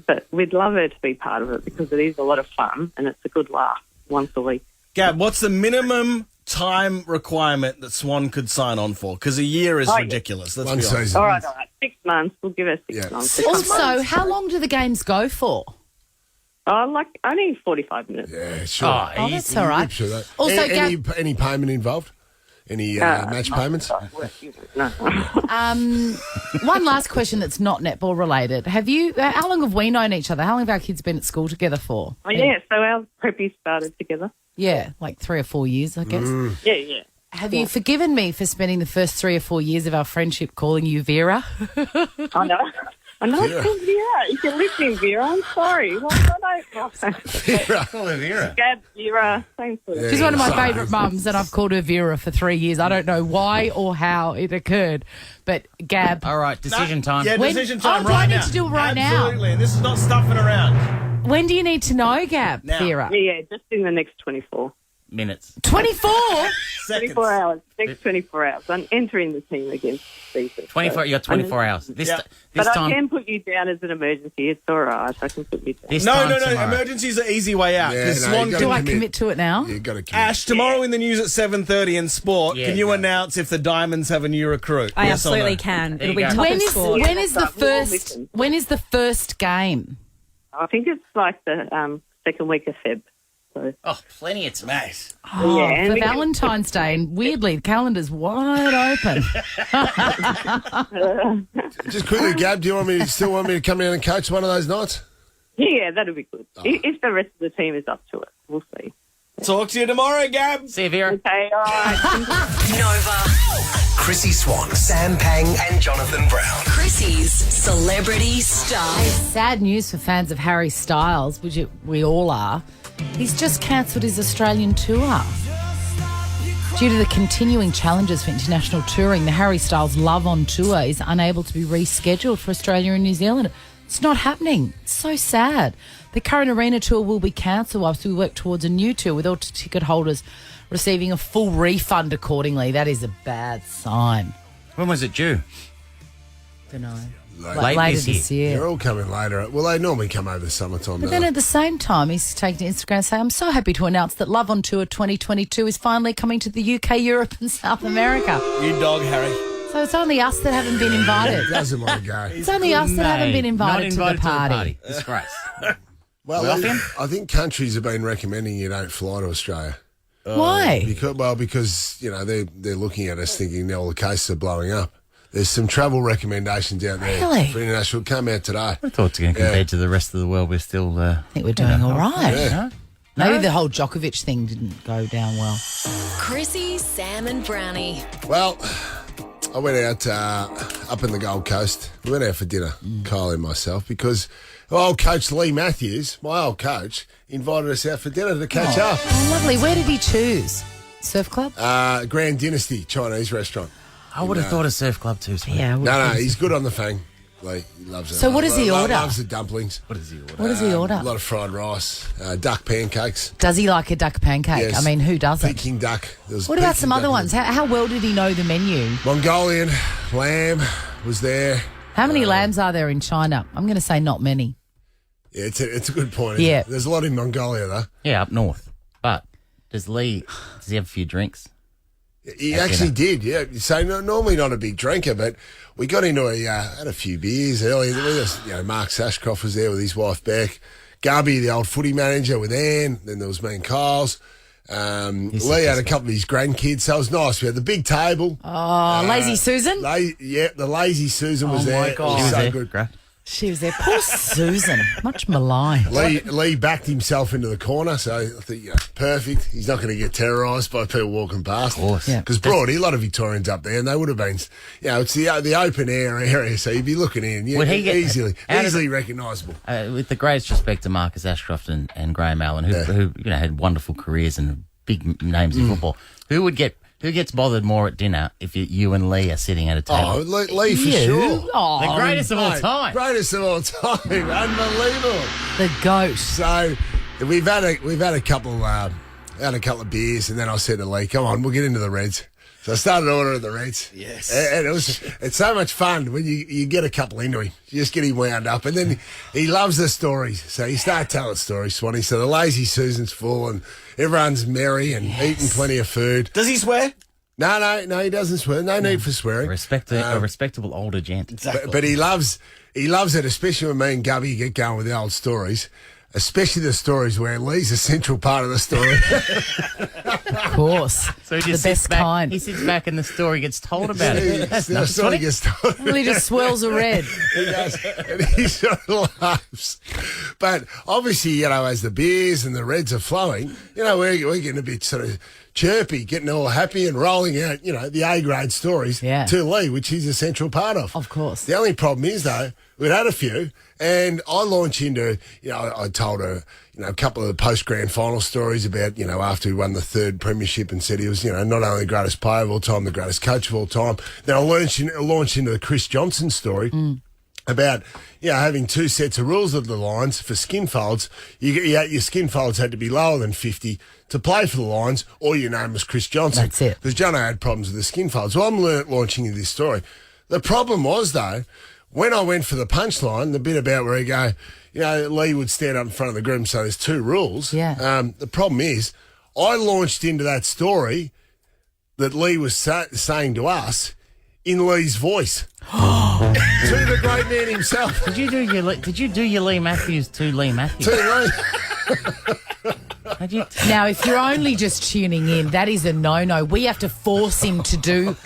But we'd love her to be part of it because it is a lot of fun and it's a good laugh once a week. Gab, what's the minimum time requirement that Swan could sign on for? Because a year is ridiculous. Let's be honest. All right. 6 months. We'll give her 6 months. Also, how long do the games go for? Only 45 minutes. Yeah, sure. Oh, that's all right. Sure Also, any payment involved? Any match payments? No. One last question that's not netball related. How long have we known each other? How long have our kids been at school together for? Oh, yeah. So our preppies started together. Yeah, like 3 or 4 years, I guess. Yeah. Have you forgiven me for spending the first 3 or 4 years of our friendship calling you Vera? I know. It's called Vera. If you're listening, Vera, I'm sorry. Call her Vera. Gab, Vera, same sort of. She's one of my favourite mums, and I've called her Vera for 3 years. I don't know why or how it occurred, but Gab. All right, decision time. Yeah, decision time do right I now. need to do it right now? Absolutely, and this is not stuffing around. When do you need to know, Gab, Now. Vera? Yeah, just in the next 24. Minutes. 24? 24 hours. Next 24 hours. I'm entering the team against Zito. 24. You got 24 hours. This But time. I can put you down as an emergency. It's all right. I can put you down. No. Emergency's an easy way out. Yeah, Swan, Do I commit to it now? You got to commit. Ash, tomorrow in the news at 7:30 in sport, Yeah, can you announce if the Diamonds have a new recruit? I Yes or absolutely no? can. There It'll you be go. top of sport. When is the But we'll first? listen. When is the first game? I think it's like the second week of Feb. So. Oh, plenty of time. Mate. Oh, Yeah, and for we- Valentine's Day, and weirdly, the calendar's wide open. Just quickly, Gab, do you still want me to come down and coach one of those nights? Yeah, that'll be good. If the rest of the team is up to it, we'll see. Talk to you tomorrow, Gab. See you, Vera. Okay, all right. Nova. Chrissie Swan, Sam Pang, and Jonathan Brown. Chrissy's Celebrity Star. Sad news for fans of Harry Styles, which we all are. He's just cancelled his Australian tour. Due to the continuing challenges for international touring, the Harry Styles Love on Tour is unable to be rescheduled for Australia and New Zealand. It's not happening. It's so sad. The current arena tour will be cancelled whilst we work towards a new tour, with all ticket holders receiving a full refund accordingly. That is a bad sign. When was it due? Don't know. Late Later this this year. They're all coming later. Well, they normally come over the summertime. But don't then they? at the same time, he's taken to Instagram and saying, I'm so happy to announce that Love on Tour 2022 is finally coming to the UK, Europe and South America. You dog, Harry. So it's only us that haven't been invited. Doesn't want to go. It's only us that haven't been invited, Not to the party. Disgrace. Well, I think countries have been recommending you don't fly to Australia. Why? Because they're looking at us thinking now all the cases are blowing up. There's some travel recommendations out there Really? for international. Come out today. I thought compared to the rest of the world, we're still. I think we're doing all right. Yeah. Maybe the whole Djokovic thing didn't go down well. Chrissy, Sam, and Brownie. Well, I went out up in the Gold Coast. We went out for dinner, Kyle and myself, because old coach Lee Matthews, my old coach, invited us out for dinner to catch up. Oh, lovely. Where did he choose? Surf Club? Grand Dynasty Chinese restaurant. I would have thought a surf club too. Sweet. Yeah. No, he's good on the fang. Like, he loves it. So what does he order? Loves the dumplings. What does he order? What does he order? A lot of fried rice, duck pancakes. Does he like a duck pancake? Yes. I mean, who doesn't? Peking duck. What about some other ones? How well did he know the menu? Mongolian lamb was there. How many lambs are there in China? I'm going to say not many. Yeah, it's a good point. Yeah. There's a lot in Mongolia, though. Yeah, up north. But does he have a few drinks? He actually did, yeah. So normally not a big drinker, but we got into had a few beers earlier with us. Mark Sashcroft was there with his wife Beck. Gubby, the old footy manager, with Anne. Then there was me and Kyle's. Lee had a couple of his grandkids, so it was nice. We had the big table. Oh, Lazy Susan? The Lazy Susan was there. My God. It was She was so there. good. Great. She was there. Poor Susan. Much maligned. Lee backed himself into the corner, so I think, perfect. He's not going to get terrorised by people walking past. Of course. Yeah. Because Brodie, a lot of Victorians up there, and they would have been, it's the open air area, so you'd be looking in. Would he get- easily recognisable. With the greatest respect to Marcus Ashcroft and Graham Allen, who had wonderful careers and big names in football, who gets bothered more at dinner if you and Lee are sitting at a table? Oh, Lee for sure. Oh, The greatest of all time. Greatest of all time. Unbelievable. the goat. So we've had a couple of beers, and then I said to Lee, "Come on, we'll get into the Reds." So I started ordering the Reds. Yes. And it's so much fun when you get a couple into him. You just get him wound up. And then he loves the stories. So you start telling stories, Swanee. So the Lazy Susan's full and everyone's merry and eating plenty of food. Does he swear? No, he doesn't swear. No need for swearing. A respectable older gent. Exactly. But he loves it, especially when me and Gubby get going with the old stories. especially the stories where Lee's a central part of the story. Of course. So he the just best sits back, kind. He sits back and the story gets told about it. That's the not story funny. gets told. Well, he just swirls a red. He does, and he sort of laughs. But obviously, you know, as the beers and the reds are flowing, you know, we're getting a bit sort of chirpy, getting all happy and rolling out, you know, the A-grade stories to Lee, which he's a central part of. Of course. The only problem is, though, we'd had a few, and I launch into, you know, I told her, you know, a couple of the post-grand final stories about, you know, after he won the 3rd premiership and said he was, you know, not only the greatest player of all time, the greatest coach of all time. Then I launched into the Chris Johnson story. About, you know, having 2 sets of rules at the Lions for skin folds. Your skin folds had to be lower than 50 to play for the Lions, or your name was Chris Johnson. That's it. Because Jono had problems with the skin folds. So I'm launching into this story. The problem was, though, when I went for the punchline, the bit about where he go, you know, Lee would stand up in front of the group and say there's 2 rules. Yeah. The problem is, I launched into that story that Lee was saying to us in Lee's voice. To the great man himself. Did you do your Lee Matthews to Lee Matthews? Now, if you're only just tuning in, that is a no-no. We have to force him to do.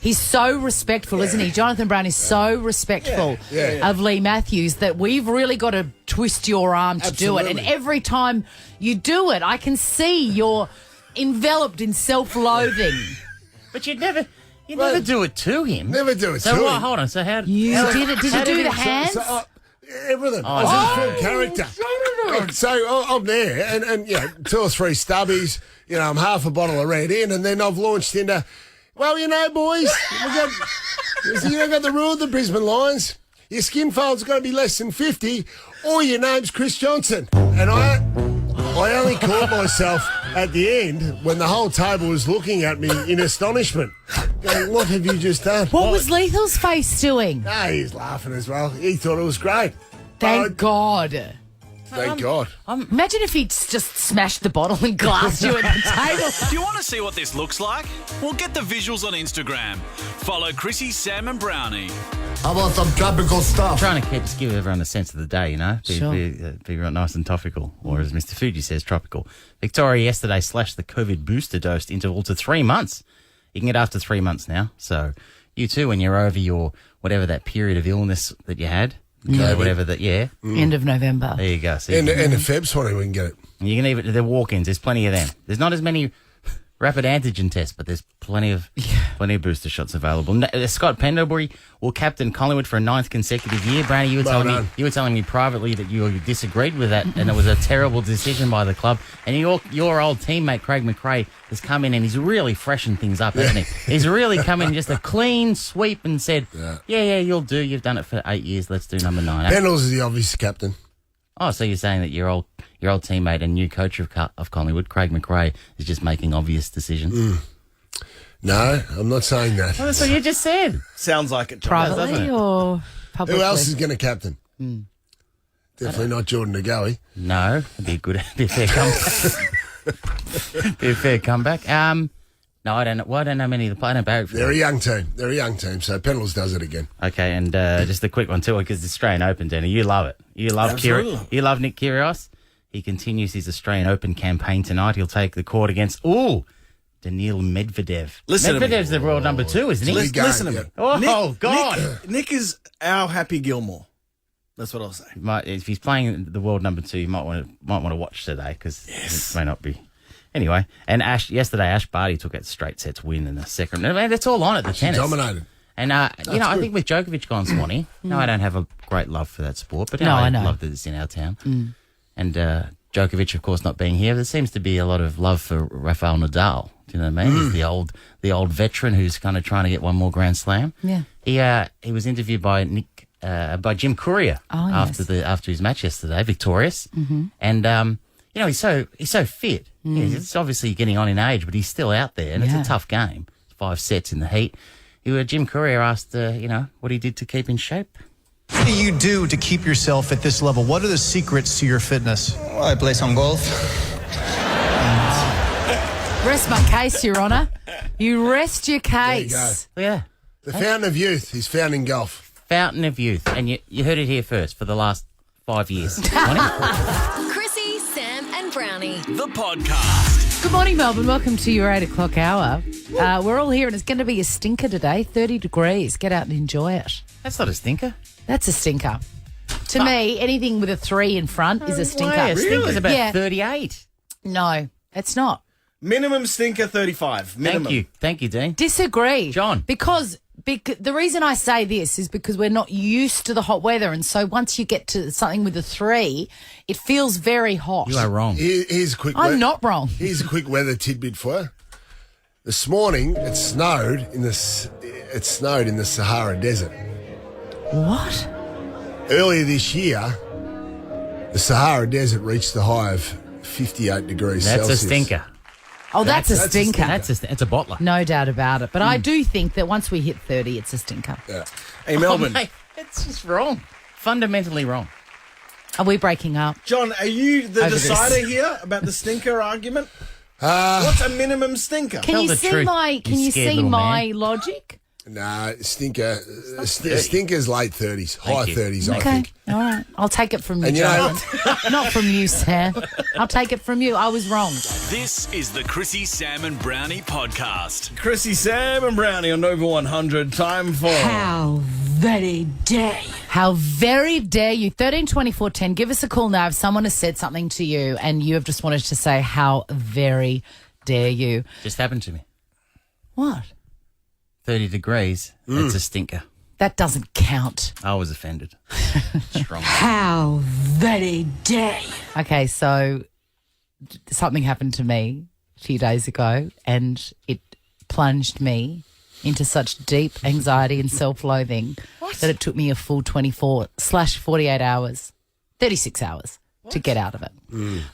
He's so respectful, isn't he? Jonathan Brown is so respectful of Lee Matthews that we've really got to twist your arm to do it. And every time you do it, I can see you're enveloped in self-loathing. But you'd never do it to him. Never do it to him. So hold on. So how did it? Did you do the hands? Everything. I was in full character. So I'm there, and you know, 2 or 3 stubbies. You know, I'm half a bottle of red in, and then I've launched into, well, you know, boys, you got the rule of the Brisbane Lions. Your skin fold's got to be less than 50, or your name's Chris Johnson. And I only caught myself at the end when the whole table was looking at me in astonishment. Going, what have you just done? What was Lethal's face doing? No, he's laughing as well. He thought it was great. Thank God. Thank God. Imagine if he'd just smashed the bottle and glassed you at the table. Do you want to see what this looks like? Well, get the visuals on Instagram. Follow Chrissie, Sam and Brownie. How about some tropical stuff? Trying to just give everyone a sense of the day, you know? Be real nice and topical, or as Mr. Fuji says, tropical. Victoria yesterday slashed the COVID booster dose interval to 3 months. You can get after 3 months now. So you too, when you're over your, whatever that period of illness that you had, whatever that, End of November. There you go. So end of Feb, Swanee, we can get it. You can even, the walk-ins, there's plenty of them. There's not as many rapid antigen tests, but there's plenty of booster shots available. Scott Pendlebury will captain Collingwood for a 9th consecutive year. Brownie, you were telling me privately that you disagreed with that, and it was a terrible decision by the club. And your old teammate Craig McRae has come in and he's really freshened things up, hasn't he? He's really come in just a clean sweep and said, "Yeah, you'll do. You've done it for 8 years. Let's do number 9." Pendles is the obvious captain. Oh, so you're saying that your old teammate and new coach of Collingwood, Craig McRae, is just making obvious decisions? No, I'm not saying that. Well, that's what you just said. Sounds like it, Privately doesn't it? or publicly? Who else is going to captain? Definitely not Jordan Nagawi. No, it'd be a fair comeback. Be a fair comeback. No, I don't know. Well, I don't know many of the players. I don't barrack for They're a young team, so Pendles does it again. Okay, and just a quick one too, because the Australian Open, Danny, you love it. You love you love Nick Kyrgios. He continues his Australian Open campaign tonight. He'll take the court against Daniil Medvedev. Medvedev's the world number 2, isn't he? Listen to me. Oh, God. Nick is our Happy Gilmore. That's what I'll say. If he's playing the world number 2, you might want to watch today, because it may not be. Anyway, and yesterday Ash Barty took a straight sets win in the second. I mean, that's all on at the tennis. Dominated. And, I think with Djokovic gone, Swanee, I don't have a great love for that sport, but I love that it's in our town. And Djokovic, of course, not being here, there seems to be a lot of love for Rafael Nadal. Do you know what I mean? He's the old veteran who's kind of trying to get one more Grand Slam. Yeah. He was interviewed by Jim Courier after his match yesterday, victorious. And he's so fit. He's obviously getting on in age, but he's still out there, and it's a tough game. 5 sets in the heat. Jim Courier asked, what he did to keep in shape. What do you do to keep yourself at this level? What are the secrets to your fitness? Well, I play some golf. Rest my case, Your Honour. You rest your case. There you go. The fountain of youth is found in golf. Fountain of youth. And you heard it here first for the last 5 years. the podcast. Good morning, Melbourne. Welcome to your 8 o'clock hour. We're all here and it's going to be a stinker today, 30 degrees. Get out and enjoy it. That's not a stinker. That's a stinker. To me, anything with a 3 in front is a stinker. A stinker's about 38. No, it's not. Minimum stinker 35. Minimum. Thank you, Dean. Disagree. John. Because the reason I say this is because we're not used to the hot weather, and so once you get to something with a 3, it feels very hot. You are wrong. Here's a quick. I'm not wrong. Here's a quick weather tidbit for you. This morning, it snowed in the Sahara Desert. What? Earlier this year, the Sahara Desert reached the high of 58 degrees That's Celsius. a stinker. Oh, that's a stinker. It's a bottler. No doubt about it. But I do think that once we hit 30, it's a stinker. Yeah. Hey, Melbourne. Oh, mate, it's just wrong. Fundamentally wrong. Are we breaking up? John, are you the Over decider this? here about the stinker argument? What's a minimum stinker? Can you see my logic? Nah, stinker's late 30s, high 30s, I think. All right. I'll take it from you, And you know- Jonathan. Not from you, Sam. I'll take it from you. I was wrong. This is the Chrissie, Sam and Brownie podcast. Chrissie, Sam and Brownie on Nova 100. Time for... How very dare you. How very dare you. 13 24 10. Give us a call now if someone has said something to you and you have just wanted to say, how very dare you. Just happened to me. What? 30 degrees. It's a stinker. That doesn't count. I was offended. Strong. How very dare you. Okay, so something happened to me a few days ago and it plunged me into such deep anxiety and self-loathing that it took me a full 24/48 hours, 36 hours to get out of it.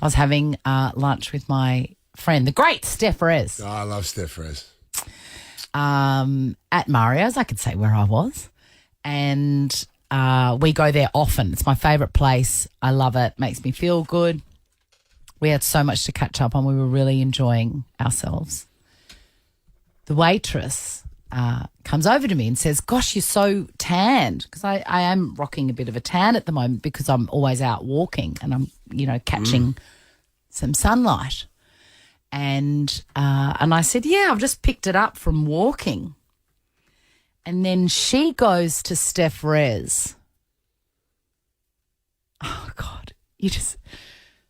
I was having lunch with my friend, the great Steph Rez. Oh, I love Steph Rez. At Mario's, I could say where I was. And we go there often. It's my favourite place. I love it. Makes me feel good. We had so much to catch up on. We were really enjoying ourselves. The waitress comes over to me and says, gosh, you're so tanned. Because I am rocking a bit of a tan at the moment because I'm always out walking and I'm, catching some sunlight. And I said, yeah, I've just picked it up from walking. And then she goes to Steph Rez. Oh, God.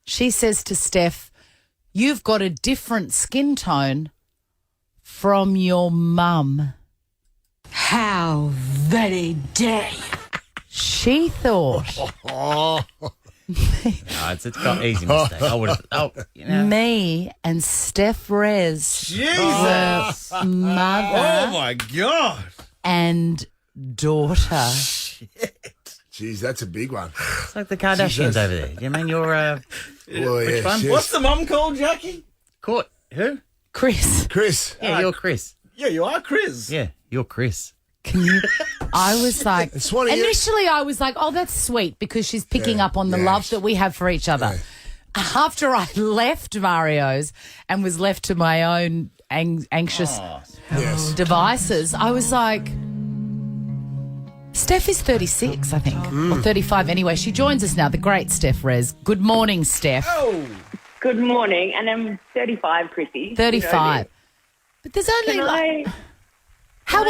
She says to Steph, you've got a different skin tone from your mum. How very dare you. She thought... No, it's got easy mistake. I would have. Me and Steph Rez Jesus. were mother Oh, my God. and daughter. Jeez, that's a big one. It's like the Kardashians over there. You mean you're Well, which one? yes. What's the mum called, Jackie? Court? Who? Chris. Yeah, you're Chris. Yeah, you are Chris. Yeah, you're Chris. I was like, It's one of you- initially I was like, oh, that's sweet because she's picking up on the love that we have for each other. Yeah. After I left Mario's and was left to my own anxious Yes. devices, I was like, Steph is 36, I think, or 35 anyway. She joins us now, the great Steph Rez. Good morning, Steph. Oh. Good morning, and I'm 35, Chrissy. 35. But there's only How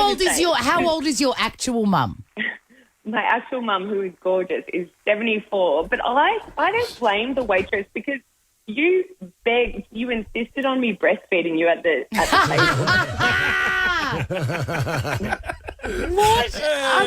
old is your actual mum? My actual mum, who is gorgeous, is 74. But I don't blame the waitress because you insisted on me breastfeeding you at the table. What? I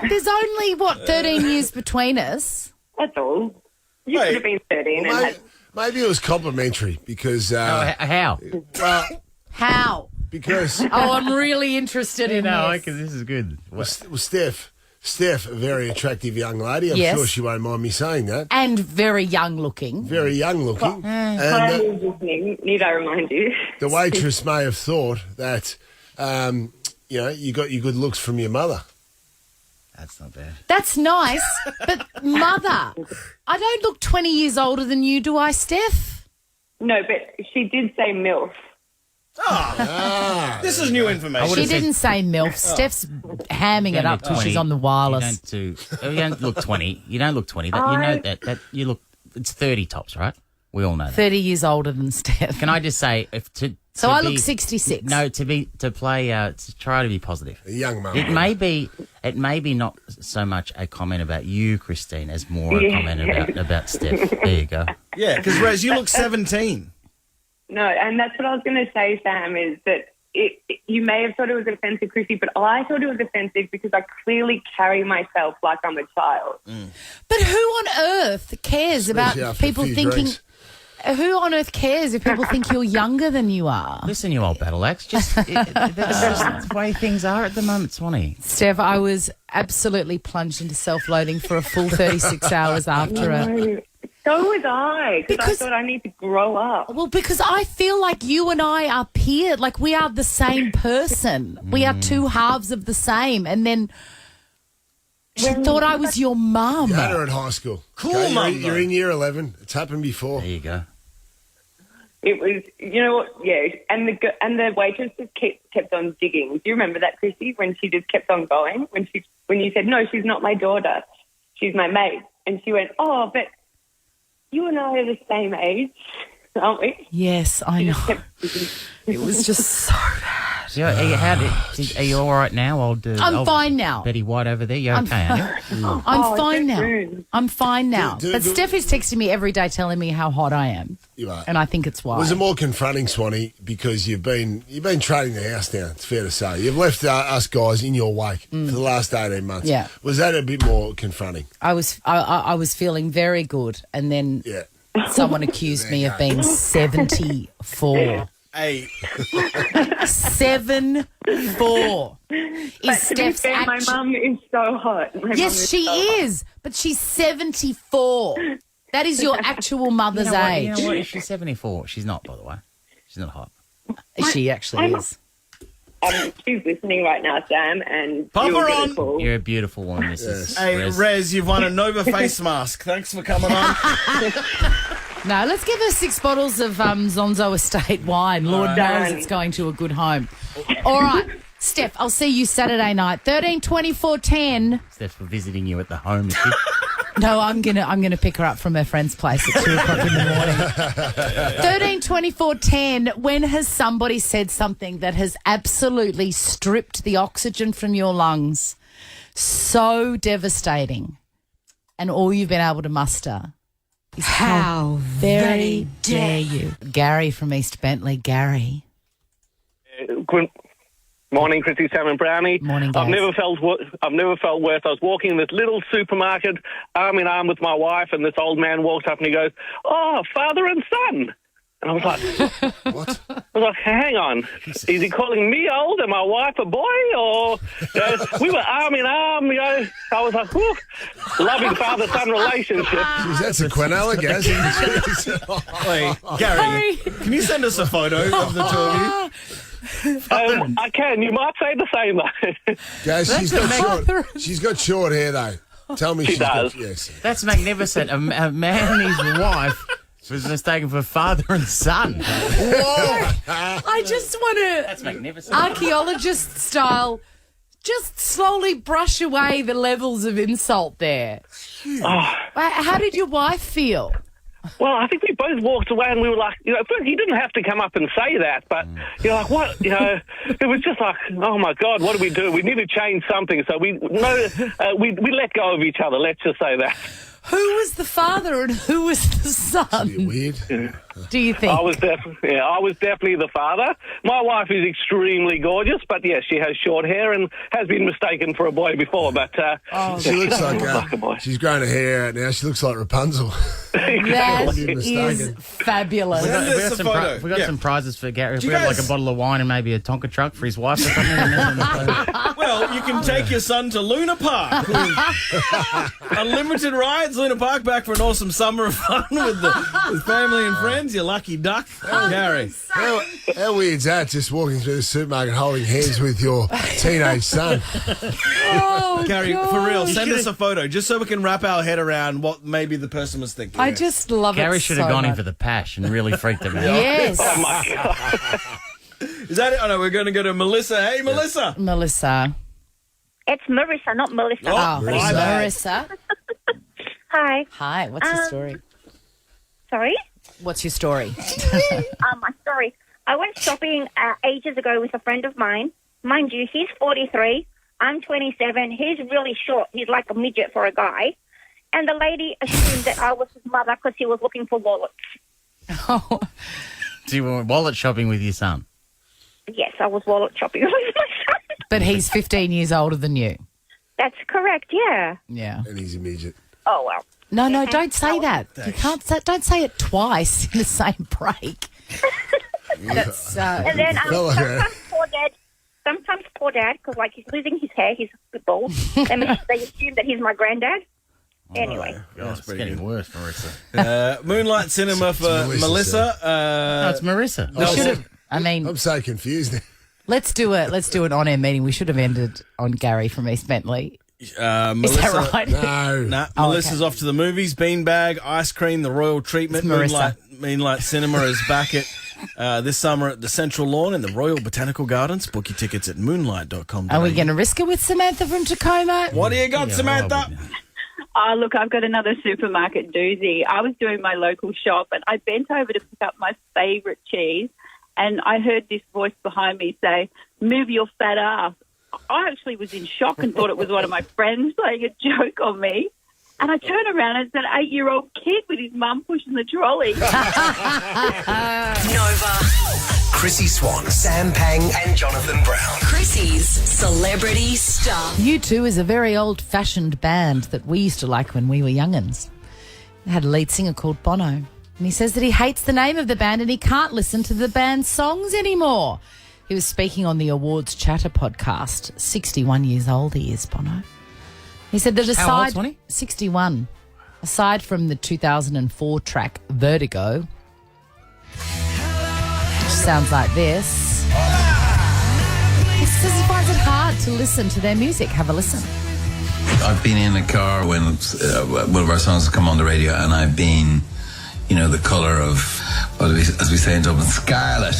mean, there's only, 13 years between us? That's all. You could have been 13 and had... Maybe it was complimentary because... How? Well, How? because... Oh, I'm really interested in this. because this is good. Well, Steph, a very attractive young lady. I'm Yes. sure she won't mind me saying that. And very young looking. Very young looking. I'm And listening. Need I remind you? the waitress may have thought that, you got your good looks from your mother. That's not bad. That's nice, but mother, I don't look 20 years older than you, do I, Steph? No, but she did say MILF. This is new information. She didn't say MILF. Steph's hamming it up till she's on the wireless. You don't look 20. You don't look 20. You know that you look. It's 30 tops, right? We all know that. 30 years older than Steph. Can I just say, So I look 66. No, to try to be positive. A young mum. It may be not so much a comment about you, Christine, as more a comment about Steph. There you go. Yeah, because Rez, you look 17. No, and that's what I was going to say, Sam, is that you may have thought it was offensive, Chrissie, but I thought it was offensive because I clearly carry myself like I'm a child. But who on earth cares about people thinking... Drinks. Who on earth cares if people think you're younger than you are? Listen, you old battle axe. That's just the way things are at the moment, Swanee. Steph, I was absolutely plunged into self-loathing for a full 36 hours after it. So was I, because I thought I need to grow up. Well, because I feel like you and I are paired, like we are the same person. We are two halves of the same. And then she thought I was your mum. You had her at high school. Cool, mum. You're in year 11. It's happened before. There you go. It was, you know what, yeah, and the waitress just kept on digging. Do you remember that, Chrissie, when she just kept on going? When you said, no, she's not my daughter, she's my mate. And she went, oh, but you and I are the same age, aren't we? Yes, I know. It was just so bad. So, are you all right now, I'm fine now. Betty White over there, you okay, aren't you? I'm fine now. I'm fine now. But Steph is texting me every day telling me how hot I am. You are. And I think it's why. Was it more confronting, Swanee, because you've been trading the house down, it's fair to say. You've left us guys in your wake for the last 18 months. Yeah. Was that a bit more confronting? I was feeling very good, and then someone accused me of being 74. Hey. 74. But to be fair, my mum is so hot. Yes, she is, but she's 74. That is your actual mother's age. You know what? Is she 74? She's not, by the way. She's not hot. She actually is. She's listening right now, Sam, and Pop you're her on. beautiful. You're a beautiful woman, Mrs. Hey, Rez, you've won a Nova face mask. Thanks for coming on. No, let's give her 6 bottles of Zonzo Estate wine. Lord knows it's going to a good home. All right, Steph, I'll see you Saturday night, 13-24-10. Steph's visiting you at the home, is she? No, I'm gonna pick her up from her friend's place at 2 o'clock in the morning. 13-24-10. When has somebody said something that has absolutely stripped the oxygen from your lungs? So devastating, and all you've been able to muster is how very dare you, Gary from East Bentley. Gary. Good morning, Chrissie, Sam and Brownie. Morning, guys. I've never felt worse. I was walking in this little supermarket, arm in arm with my wife, and this old man walks up and he goes, "Oh, father and son." And I was like, "What?" I was like, "Hang on, is he calling me old and my wife a boy?" Or we were arm in arm. You know, I was like, "Whew, loving father-son relationship." Jeez, that's a quinalgasm. Wait, Gary, can you send us a photo of the two of you? I can. You might say the same though. Guys, she's got short hair though. Tell me she does. Yes. That's magnificent. A man and his wife was mistaken for father and son. Whoa! I just want to, that's magnificent, archaeologist style, just slowly brush away the levels of insult there. How did your wife feel? Well, I think we both walked away and we were like, you know, he didn't have to come up and say that, but you're like, what? You know, it was just like, oh my God, what do we do? We need to change something. So we let go of each other. Let's just say that. Who was the father and who was the son? Weird. Do you think? I was definitely the father. My wife is extremely gorgeous, but yes, she has short hair and has been mistaken for a boy before. But she looks like a boy. She's growing her hair out now. She looks like Rapunzel. That is fabulous. We got some prizes for Gary. If we have like a bottle of wine and maybe a Tonka truck for his wife or something. Well, you can take your son to Luna Park. Unlimited rides, Luna Park, back for an awesome summer of fun with family and friends. You lucky duck. Gary. How weird's that, just walking through the supermarket holding hands with your teenage son? Gary, for real, send us a photo just so we can wrap our head around what maybe the person was thinking. I just love Gary it should have gone much. in for the pash and really freaked him out. Yes. Oh my God. Is that it? Oh no, we're going to go to Melissa. Hey, Melissa. Melissa. It's Marissa, not Melissa. Oh, my bad. Marissa. Hi. Hi, what's the story? Sorry? What's your story? My story. I went shopping ages ago with a friend of mine. Mind you, he's 43. I'm 27. He's really short. He's like a midget for a guy. And the lady assumed that I was his mother because he was looking for wallets. Oh. So you went wallet shopping with your son? Yes, I was wallet shopping with my son. But he's 15 years older than you. That's correct, yeah. Yeah. And he's a midget. Oh, well. No, don't say that. You can't say, don't say it twice in the same break. That's, and then sometimes poor dad, because like he's losing his hair, he's bald, and they assume that he's my granddad. Anyway. God, it's getting worse, Marissa. Moonlight Cinema for Melissa. No, it's Marissa. We should have. I mean, I'm so confused now. Let's do an on-air meeting. We should have ended on Gary from East Bentley. Melissa, is that right? No. Melissa's off to the movies. Beanbag, ice cream, the royal treatment. Moonlight Cinema is back at this summer at the Central Lawn in the Royal Botanical Gardens. Book your tickets at moonlight.com. Are we going to risk it with Samantha from Tacoma? What do you got, Samantha? Oh, look, I've got another supermarket doozy. I was doing my local shop and I bent over to pick up my favourite cheese and I heard this voice behind me say, "Move your fat ass." I actually was in shock and thought it was one of my friends playing a joke on me. And I turned around and it's an 8-year-old kid with his mum pushing the trolley. Nova. Chrissie Swan, Sam Pang and Jonathan Brown. Chrissie's Celebrity Star. U2 is a very old-fashioned band that we used to like when we were young'uns. It had a lead singer called Bono. And he says that he hates the name of the band and he can't listen to the band's songs anymore. He was speaking on the Awards Chatter podcast. 61 years old he is, Bono. He said that aside... How old's 20? 61. Aside from the 2004 track Vertigo, which sounds like this, he says he finds it hard to listen to their music. Have a listen. I've been in a car when one of our songs come on the radio and I've been, the colour of, as we say in Dublin, scarlet.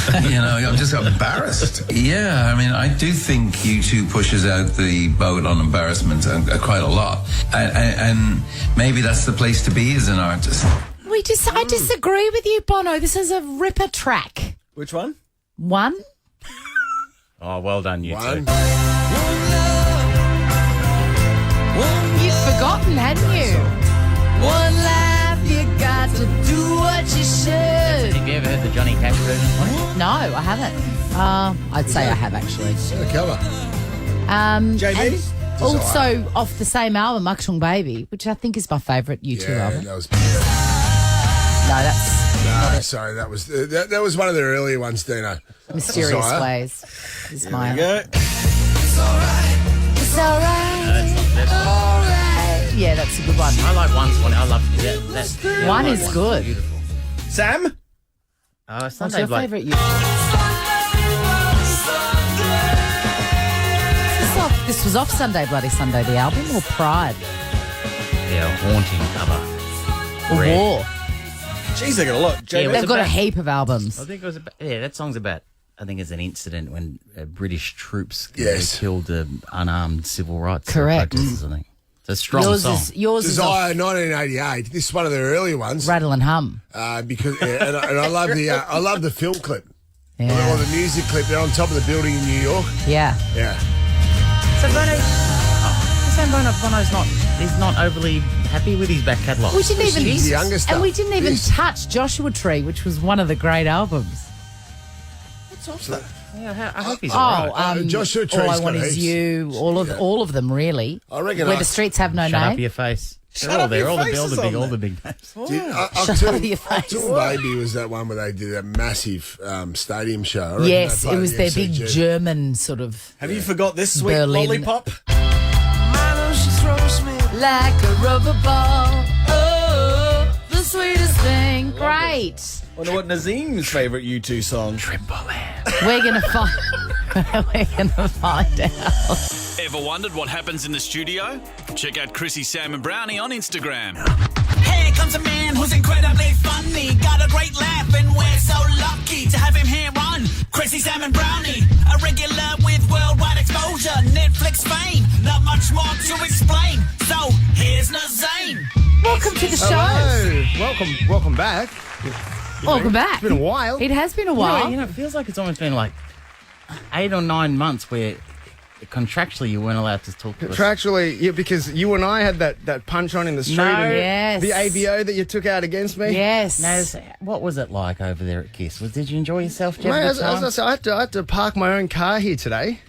I'm just embarrassed. Yeah, I mean, I do think U2 pushes out the boat on embarrassment quite a lot. And maybe that's the place to be as an artist. I disagree with you, Bono. This is a ripper track. Which one? One. Oh, well done, U2. You've forgotten, hadn't you? One life, you got to do what you should. Have you ever heard the Johnny Cash version? No, I haven't. I'd say I have, actually. The cover. JB? Also, off the same album, Achtung Baby, which I think is my favourite U2 album. That was... sorry, that was one of their earlier ones, Dino. Mysterious Ways is my... Here we go. It's all right. All right. Yeah, that's a good one. I like One's one. I love that. One is good. Beautiful. Sam? What's your favourite U2? This was off Sunday Bloody Sunday, the album, or Pride? Yeah, haunting cover. Or Red. War. Jeez, they got a lot. They've got a heap of albums. I think it was that song's about, I think it's an incident when British troops killed unarmed civil rights protesters, I think. It's a strong song. Yours is Desire, 1988. This is one of their earlier ones. Rattle and Hum. Because and I love I love the film clip. Yeah. Or the music clip. They're on top of the building in New York. Yeah. Yeah. So Bono's not overly happy with his back catalogue. We didn't even the younger stuff. And we didn't even touch Joshua Tree, which was one of the great albums. What's off that? Yeah, I hope he's all right. Joshua Tree's All I Want got Is heaps. You, all of them really. I reckon Where the Streets Have No Shut Name. up your face. Shut They're all up there. your All face is on all the there. big names. Shut up your face. Achtung Baby was that one where they did a massive stadium show. I reckon Yes, they played it was the their big MCG. German sort of Have you forgot this sweet Berlin. lollipop? like a rubber ball. Oh, the sweetest thing. Great. Wonder what Nazeem's favourite U2 song? We're gonna find out. Ever wondered what happens in the studio? Check out Chrissie, Sam and Brownie on Instagram. Here comes a man who's incredibly funny. Got a great laugh and we're so lucky to have him here on Chrissie, Sam and Brownie. A regular with worldwide exposure, Netflix fame. Not much more to explain. So here's Nazeem. Welcome to the show. Hello. Welcome back. Welcome back. It's been a while. It has been a while. It feels like it's almost been like 8 or 9 months where contractually you weren't allowed to talk to us. Contractually, yeah, because you and I had that punch on in the street. Yes. The ABO that you took out against me. Yes. Naz, what was it like over there at Kiss? Did you enjoy yourself, Jeff? Mate, as I said, I had to park my own car here today.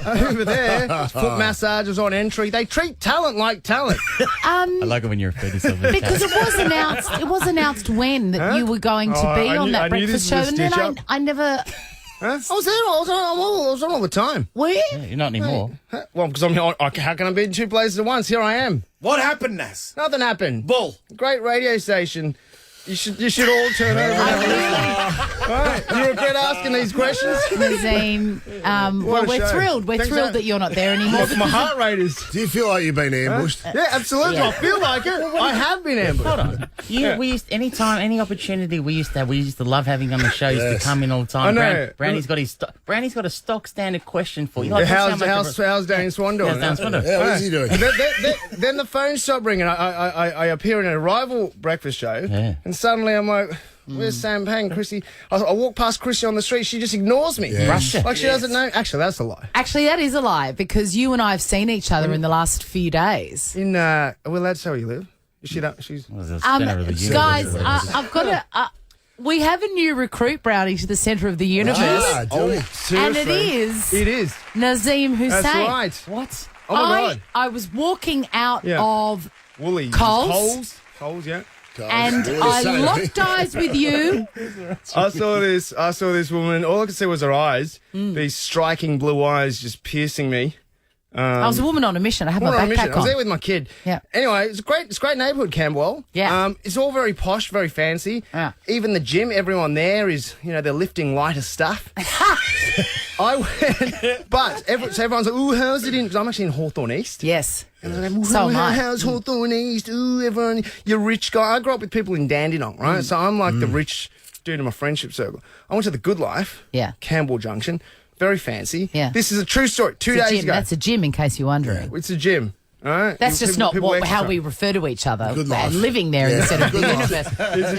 Over there, foot massages on entry. They treat talent like talent. I like it when you're referred to yourself as Because talent. it was announced when that you were going to be on that breakfast show, and then I never. Huh? I was there. I was on all the time. Were you? Yeah, you're not anymore. Hey. Well, because how can I be in 2 places at once? Here I am. What happened, Naz? Nothing happened. Bull. Great radio station. You should all turn over. Right. You regret asking these questions? Nazeem, well, we're thrilled. We're thrilled that you're not there anymore. My heart rate is... Do you feel like you've been ambushed? Yeah, absolutely. Yeah. I feel like it. I have been ambushed. Hold on. We used any opportunity we used to love having on the show. Used to come in all the time. I know. Brownie's got a stock standard question for you. Yeah, how's Danny Swan doing? How's Swan doing? Yeah, what's he doing? Then the phone stopped ringing. I appear in a rival breakfast show, and suddenly I'm like, where's Sam Pang, Chrissie? I walk past Chrissie on the street. She just ignores me. Yes. Like she doesn't know. Actually, that's a lie. Actually, that is a lie because you and I have seen each other in the last few days. In are we allowed to say where you live? She's guys, I've got to. We have a new recruit, Brownie, to the centre of the universe. And it is Nazeem Hussain. That's right. What? Oh my God. I was walking out of Woolies. Coles, yeah. and I locked eyes with you. I saw this woman. All I could see was her eyes. These striking blue eyes just piercing me. I was a woman on a mission. I had my backpack on. I was there with my kid. Yeah. Anyway, it's a great neighbourhood, Camberwell. Yeah. It's all very posh, very fancy. Yeah. Even the gym, everyone there is, they're lifting lighter stuff. I went, but everyone's like, ooh, how's it in? Because I'm actually in Hawthorne East. Yes. And I was like, So am I. how's Hawthorne East? Ooh, everyone, you're rich guy. I grew up with people in Dandenong, right? So I'm like the rich dude in my friendship circle. I went to the Good Life. Yeah. Campbell Junction. Very fancy. Yeah. This is a true story. 2 days ago. That's a gym, in case you're wondering. It's a gym. All right. That's just not how we refer to each other. Living there instead of the universe.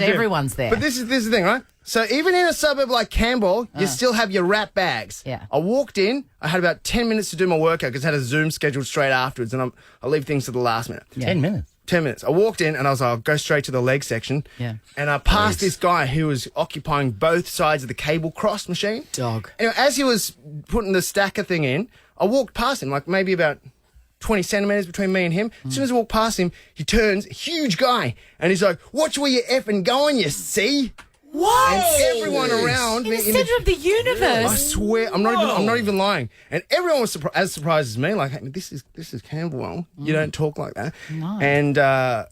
Everyone's there. But this is the thing, right? So even in a suburb like Campbell, you still have your wrap bags. Yeah. I walked in. I had about 10 minutes to do my workout because I had a Zoom scheduled straight afterwards, and I leave things to the last minute. Yeah. 10 minutes. 10 minutes. I walked in and I was like, I'll go straight to the leg section. Yeah. And I passed this guy who was occupying both sides of the cable cross machine. Dog. Anyway, as he was putting the stacker thing in, I walked past him, like maybe about 20 centimetres between me and him. As soon as I walk past him, he turns, huge guy, and he's like, watch where you're effing going, you see? What? And everyone around in me... the centre of the universe? I swear, I'm not even lying. And everyone was as surprised as me, like, hey, this is Campbell. You don't talk like that. No. And a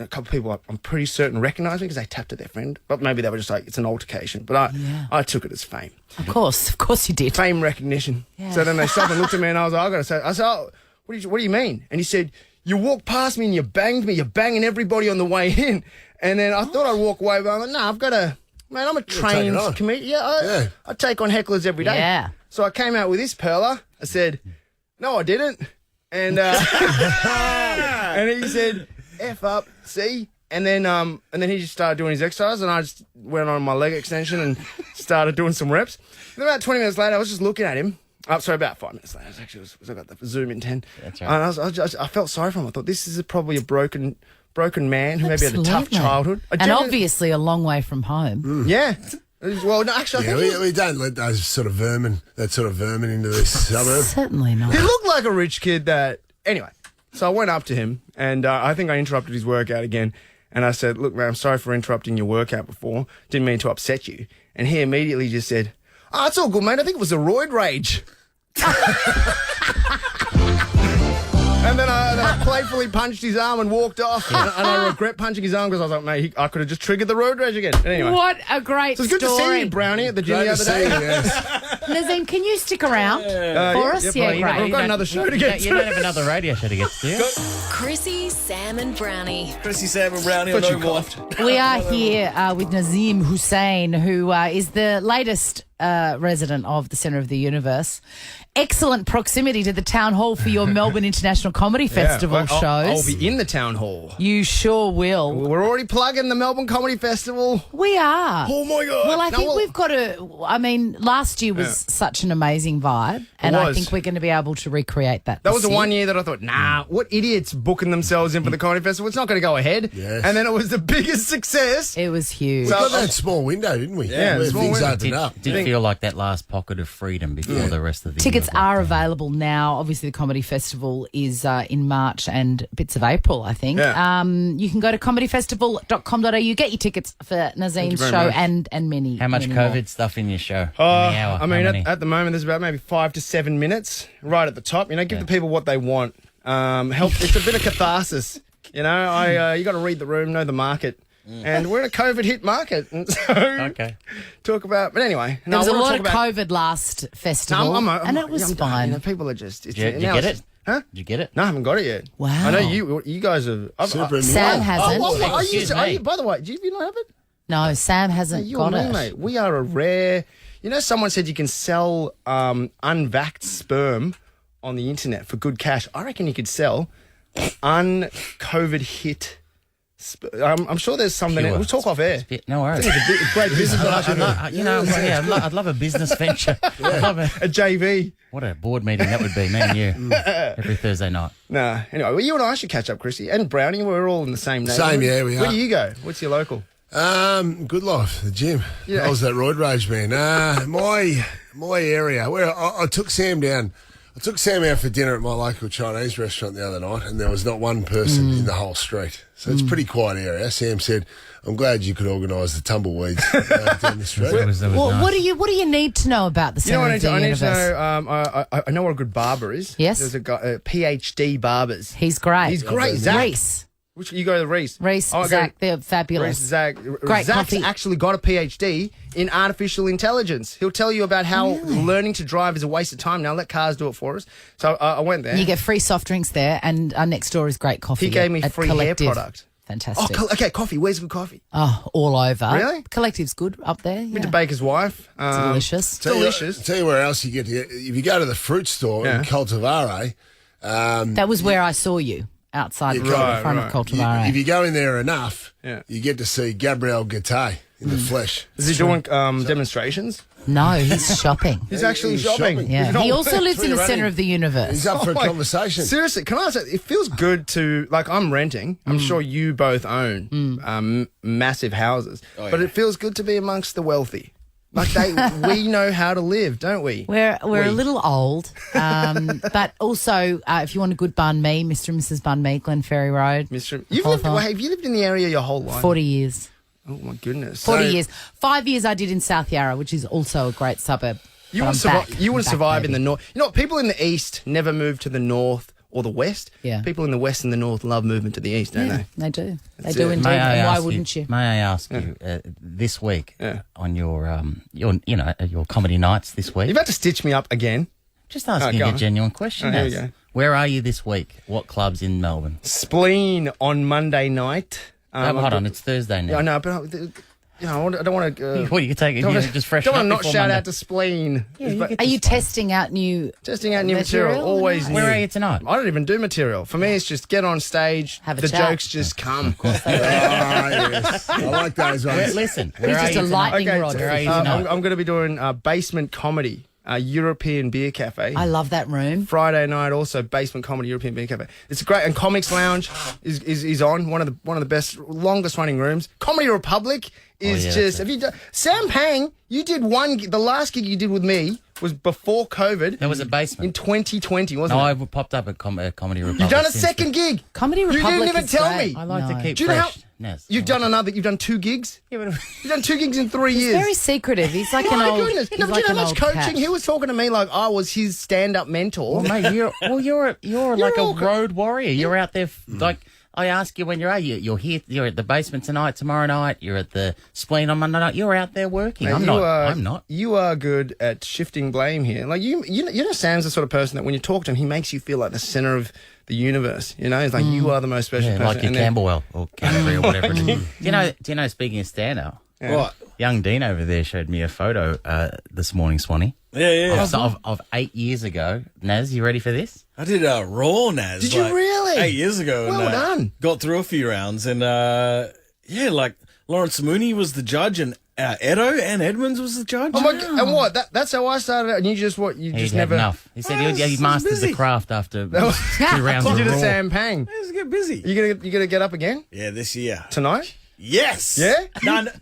couple of people, I'm pretty certain, recognised me because they tapped at their friend. But maybe they were just like, it's an altercation. But I took it as fame. Of course you did. Fame recognition. Yeah. So then they stopped and looked at me and I was like, I said, oh, what do you mean? And he said, you walked past me and you banged me. You're banging everybody on the way in. And then I thought I'd walk away, but I'm like, no, I've got to... Man, I'm a trained comedian. I take on hecklers every day. Yeah. So I came out with this perler. I said, no, I didn't. And and he said, F up, see? And then he just started doing his exercise, and I just went on my leg extension and started doing some reps. And about 20 minutes later, I was just looking at him. Sorry, about 5 minutes later. I got the Zoom in 10. That's right. And I felt sorry for him. I thought, this is probably a broken man who maybe had a tough childhood. And obviously a long way from home. Yeah. Well, no, actually, I think we don't let that sort of vermin into this suburb. Certainly not. He looked like a rich kid that... Anyway, so I went up to him, and I think I interrupted his workout again, and I said, look, man, I'm sorry for interrupting your workout before. Didn't mean to upset you. And he immediately just said, oh, it's all good, mate. I think it was a roid rage. And then I playfully punched his arm and walked off. And I regret punching his arm because I was like, mate, I could have just triggered the road rage again. But anyway. What a great So it's good to see you, Brownie, at the gym the other day. Nazeem, can you stick around for us? Great. We've got another show to get to. You don't have another radio show to get to. Chrissie, Sam and Brownie. Chrissie, Sam and Brownie. We are here with Nazeem Hussain, who is the latest resident of the centre of the universe. Excellent proximity to the town hall for your Melbourne International Comedy Festival shows. I'll be in the town hall. You sure will. We're already plugging the Melbourne Comedy Festival. We are. Oh, my God. Well, I think we've got to... I mean, last year was such an amazing vibe, and I think we're going to be able to recreate that. That was the one year that I thought, nah, what idiots booking themselves in for the Comedy Festival? It's not going to go ahead. Yes. And then it was the biggest success. It was huge. We got that small window, didn't we? Yeah, where small things window. opened up. Did feel like that last pocket of freedom before the rest of the Tickets year. are available now. Obviously, the Comedy Festival is in March and bits of April, I think. Yeah. You can go to comedyfestival.com.au, get your tickets for Nazeem's very show much. and many. How much many COVID more. stuff in your show? In the hour? I mean, How many? at the moment, there's about maybe 5 to 7 minutes right at the top. You know, give the people what they want. Help. It's a bit of catharsis. You know, you got to read the room, know the market. And we're in a COVID hit market. And so talk about, but anyway. There was a lot of COVID. COVID last festival, and it was fine. You know, people are just. Did you get it? Huh? Did you get it? No, I haven't got it yet. Wow. I know you guys have. Sam hasn't. By the way, do you not have it? No, Sam hasn't You got and me, it. mate. We are a rare. You know, someone said you can sell unvaxxed sperm on the internet for good cash. I reckon you could sell un-COVID hit. I'm sure there's something. Pure. We'll talk off air. No worries. It's a great business. I'd love a business venture. I'd love a JV. What a board meeting that would be, me and you, every Thursday night. Nah. Anyway, well, you and I should catch up, Chrissie. And Brownie, we're all in the same neighbourhood. Same, yeah, we are. Where do you go? What's your local? Good life, the gym. Yeah. I was that Roid rage man. My area where I took Sam down. I took Sam out for dinner at my local Chinese restaurant the other night, and there was not one person in the whole street. So it's a pretty quiet area. Sam said, "I'm glad you could organise the tumbleweeds down the street." What do you need to know about the centre of the I need universe? to know. I know what a good barber is. Yes. There's a guy, PhD barbers. He's great. He's great. Zach. Reese. Which you go to Reese. Zach, they're fabulous. Reese, Zach. Great Zach's coffee. actually got a PhD in artificial intelligence. He'll tell you about how learning to drive is a waste of time. Now let cars do it for us. So I went there. You get free soft drinks there, and next door is great coffee. He gave me at free Collective. hair product. Fantastic. Oh, okay, coffee. Where's good coffee? Oh, all over. Really? Collective's good up there. Went Yeah. to Baker's Wife. It's delicious. Tell you where else you get to. If you go to the fruit store in Cultivare. That was where I saw you. Outside in front of Cultivare. If you go in there enough, you get to see Gabriel Gattei in the flesh. Is he doing demonstrations? No, he's shopping. He's actually shopping. Yeah. He also lives in the centre of the universe. He's up for a conversation. Seriously, can I say, it feels good to, like, I'm renting. I'm sure you both own massive houses. But it feels good to be amongst the wealthy. Like we know how to live, don't we? We're a little old, but also if you want a good banh mi, Mr. and Mrs. Banh Mi, Glenferrie Road. Have you lived in the area your whole life? 40 years. Oh my goodness! 40 years. 5 years I did in South Yarra, which is also a great suburb. You would survive in the north. You know, people in the east never move to the north or the west. Yeah. People in the west and the north love movement to the east, don't they? They do. They That's do it. indeed. And why wouldn't you? May I ask you this week on your comedy nights this week? You've had to stitch me up again. Just asking you a genuine question. Here we go. Where are you this week? What clubs in Melbourne? Spleen on Monday night. Hold on, it's Thursday now. Yeah, I know, but I don't want to. What are you taking? Just fresh. Don't want to up not before shout Monday? out to Spleen. Are you testing out new material? Always new. Where are you tonight? I don't even do material. For me, it's just get on stage. Have a the chat. jokes just come. Yes. I like those ones. Listen, He's just a lightning rod. Where are you tonight? I'm going to be doing Basement Comedy, European Beer Cafe. I love that room. Friday night also Basement Comedy, European Beer Cafe. It's great, and Comics Lounge is on one of the best, longest running rooms. Comedy Republic is just. Have you done Sam Pang? You did the last gig you did with me was before COVID. There was a basement in 2020, wasn't it? No, I popped up at Comedy Republic. You've done a second gig. Comedy Republic. You didn't even tell me. I like to keep Do you know fresh. Yes. You've done 2 gigs. You've done 2 gigs in 3 years. He's very secretive. He's like an old. Goodness. He's No, but like you know an how much old coaching? cat. He was talking to me like I was his stand-up mentor. Well, mate, you're like a road warrior. You're out there like. I ask you when you're here. You're at the basement tonight, tomorrow night. You're at the Spleen on Monday night. You're out there working. Mate, I'm not. You are good at shifting blame here. Like you know, Sam's the sort of person that when you talk to him, he makes you feel like the center of the universe. You know, it's like you are the most special person. Like your Camberwell or Canterbury or whatever it is. Do you know? Speaking of stand-up, Yeah. What? Young Dean over there showed me a photo this morning, Swanee. Yeah. Of 8 years ago. Naz, you ready for this? I did a Raw, Naz. Did you really? 8 years ago. Well done. Got through a few rounds. And, Lawrence Mooney was the judge and Edo and Edmonds was the judge. Oh my God. And what? That's how I started out. And you just what? You He'd just had never. enough. He said he mastered the craft after 2 rounds You of did a Raw. Sam Pang. Let's get busy. You gonna get up again Yeah, this year. tonight? Yes. Yeah?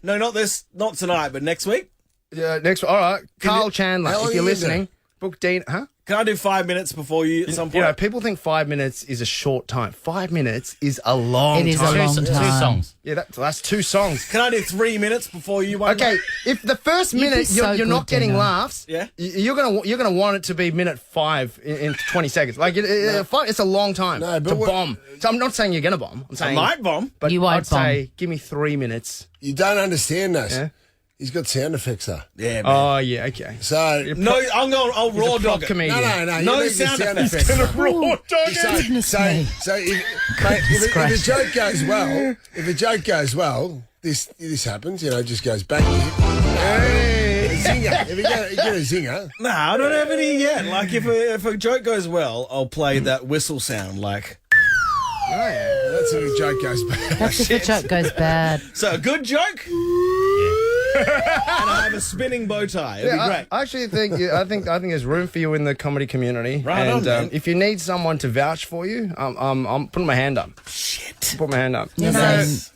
No, not tonight, but next week. Next. All right, Carl Chandler. how long If you you're gonna listening, book Dean. Huh? Can I do 5 minutes before you at some point? You know, people think 5 minutes is a short time. 5 minutes is a long time. It is a long time. 2 songs. Yeah, that's 2 songs. Can I do 3 minutes before you? Okay, if the first You'd be minute so you're not good, getting Dino. laughs, Yeah. you're gonna want it to be minute 5 in 20 seconds. Like it's a long time to bomb. So I'm not saying you're gonna bomb. I'm saying might bomb, but You won't I'd say give me 3 minutes. You don't understand this. Yeah. He's got sound effects, though. Yeah, man. Oh yeah, okay. So No, I'll raw prop dog it. comedian. No. No you need sound the effects. mate. Ooh, goodness me. So if a joke goes well, this happens. Just goes bang. A zinger. If you get a zinger. No, I don't have any yet. Like if a joke goes well, I'll play that whistle sound. Like Oh yeah, that's if a joke goes bad. That's if a joke goes bad. so, a good joke. And I have a spinning bow tie. It'd be great. I actually think I think there's room for you in the comedy community. Right and on, man. if you need someone to vouch for you, I'm putting my hand up. Shit. Put my hand up.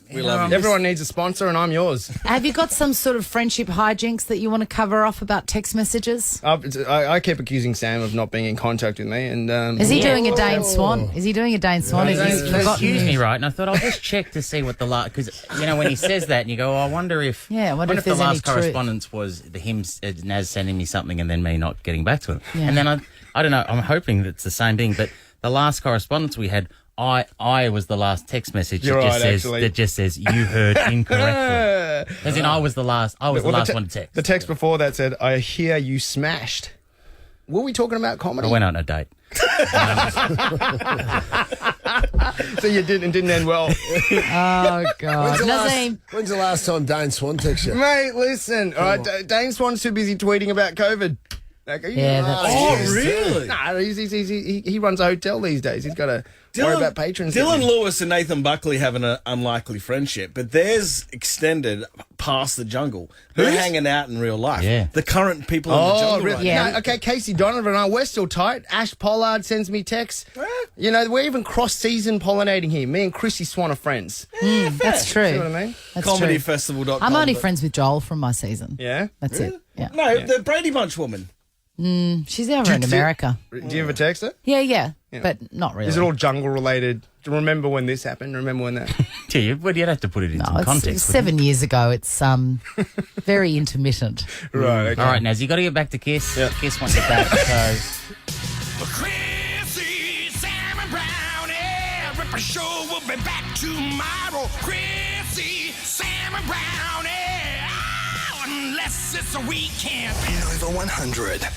We love you. Everyone needs a sponsor, and I'm yours. Have you got some sort of friendship hijinks that you want to cover off about text messages? I keep accusing Sam of not being in contact with me, and Is he doing a Dane Swan? Is he doing a Dane Swan? Has he forgotten Excuse me, you? right? And I thought I'll just check to see what the last, because when he says that, and you go, I wonder if, Yeah, I wonder if the there's any last truth. correspondence was him, Naz sending me something and then me not getting back to him, Yeah. and then I don't know. I'm hoping that's the same thing, but the last correspondence we had. I was the last text message that just says you heard incorrectly. As in, I was the last one to text. The text before that said, "I hear you smashed." Were we talking about comedy? I went on a date. So you didn't end well. Oh, God. Nazeem. When's the last time Dane Swan texted you? Mate, listen. All right, Dane Swan's too busy tweeting about COVID. Yeah, that's Oh, really? Nah, he runs a hotel these days. He's got to worry about patrons. Dylan Lewis and Nathan Buckley have an unlikely friendship, but theirs extended past the jungle. They're hanging out in real life. Yeah. The current people in the jungle. Really? Right Yeah. No, okay, Casey Donovan and I, we're still tight. Ash Pollard sends me texts. We're even cross-season pollinating here. Me and Chrissie Swan are friends. That's true. See what I mean? That's Comedy true. Festival.com. I'm only friends with Joel from my season. Yeah? That's it. Yeah. No, the Brady Bunch woman. She's over in America. Do you ever text her? Yeah. But not really. Is it all jungle-related? Do you remember when this happened? Remember when that... Do you? Well, you'd have to put it in some it's context. 7 years ago. It's very intermittent. Right, okay. All right, Naz, you got to get back to Kiss. Yeah. Kiss wants it back, so... Chrissie, Sam and Brownie. Ripper Show will be back tomorrow. Chrissie, Sam and Brownie. Oh, unless it's a weekend. Over 100.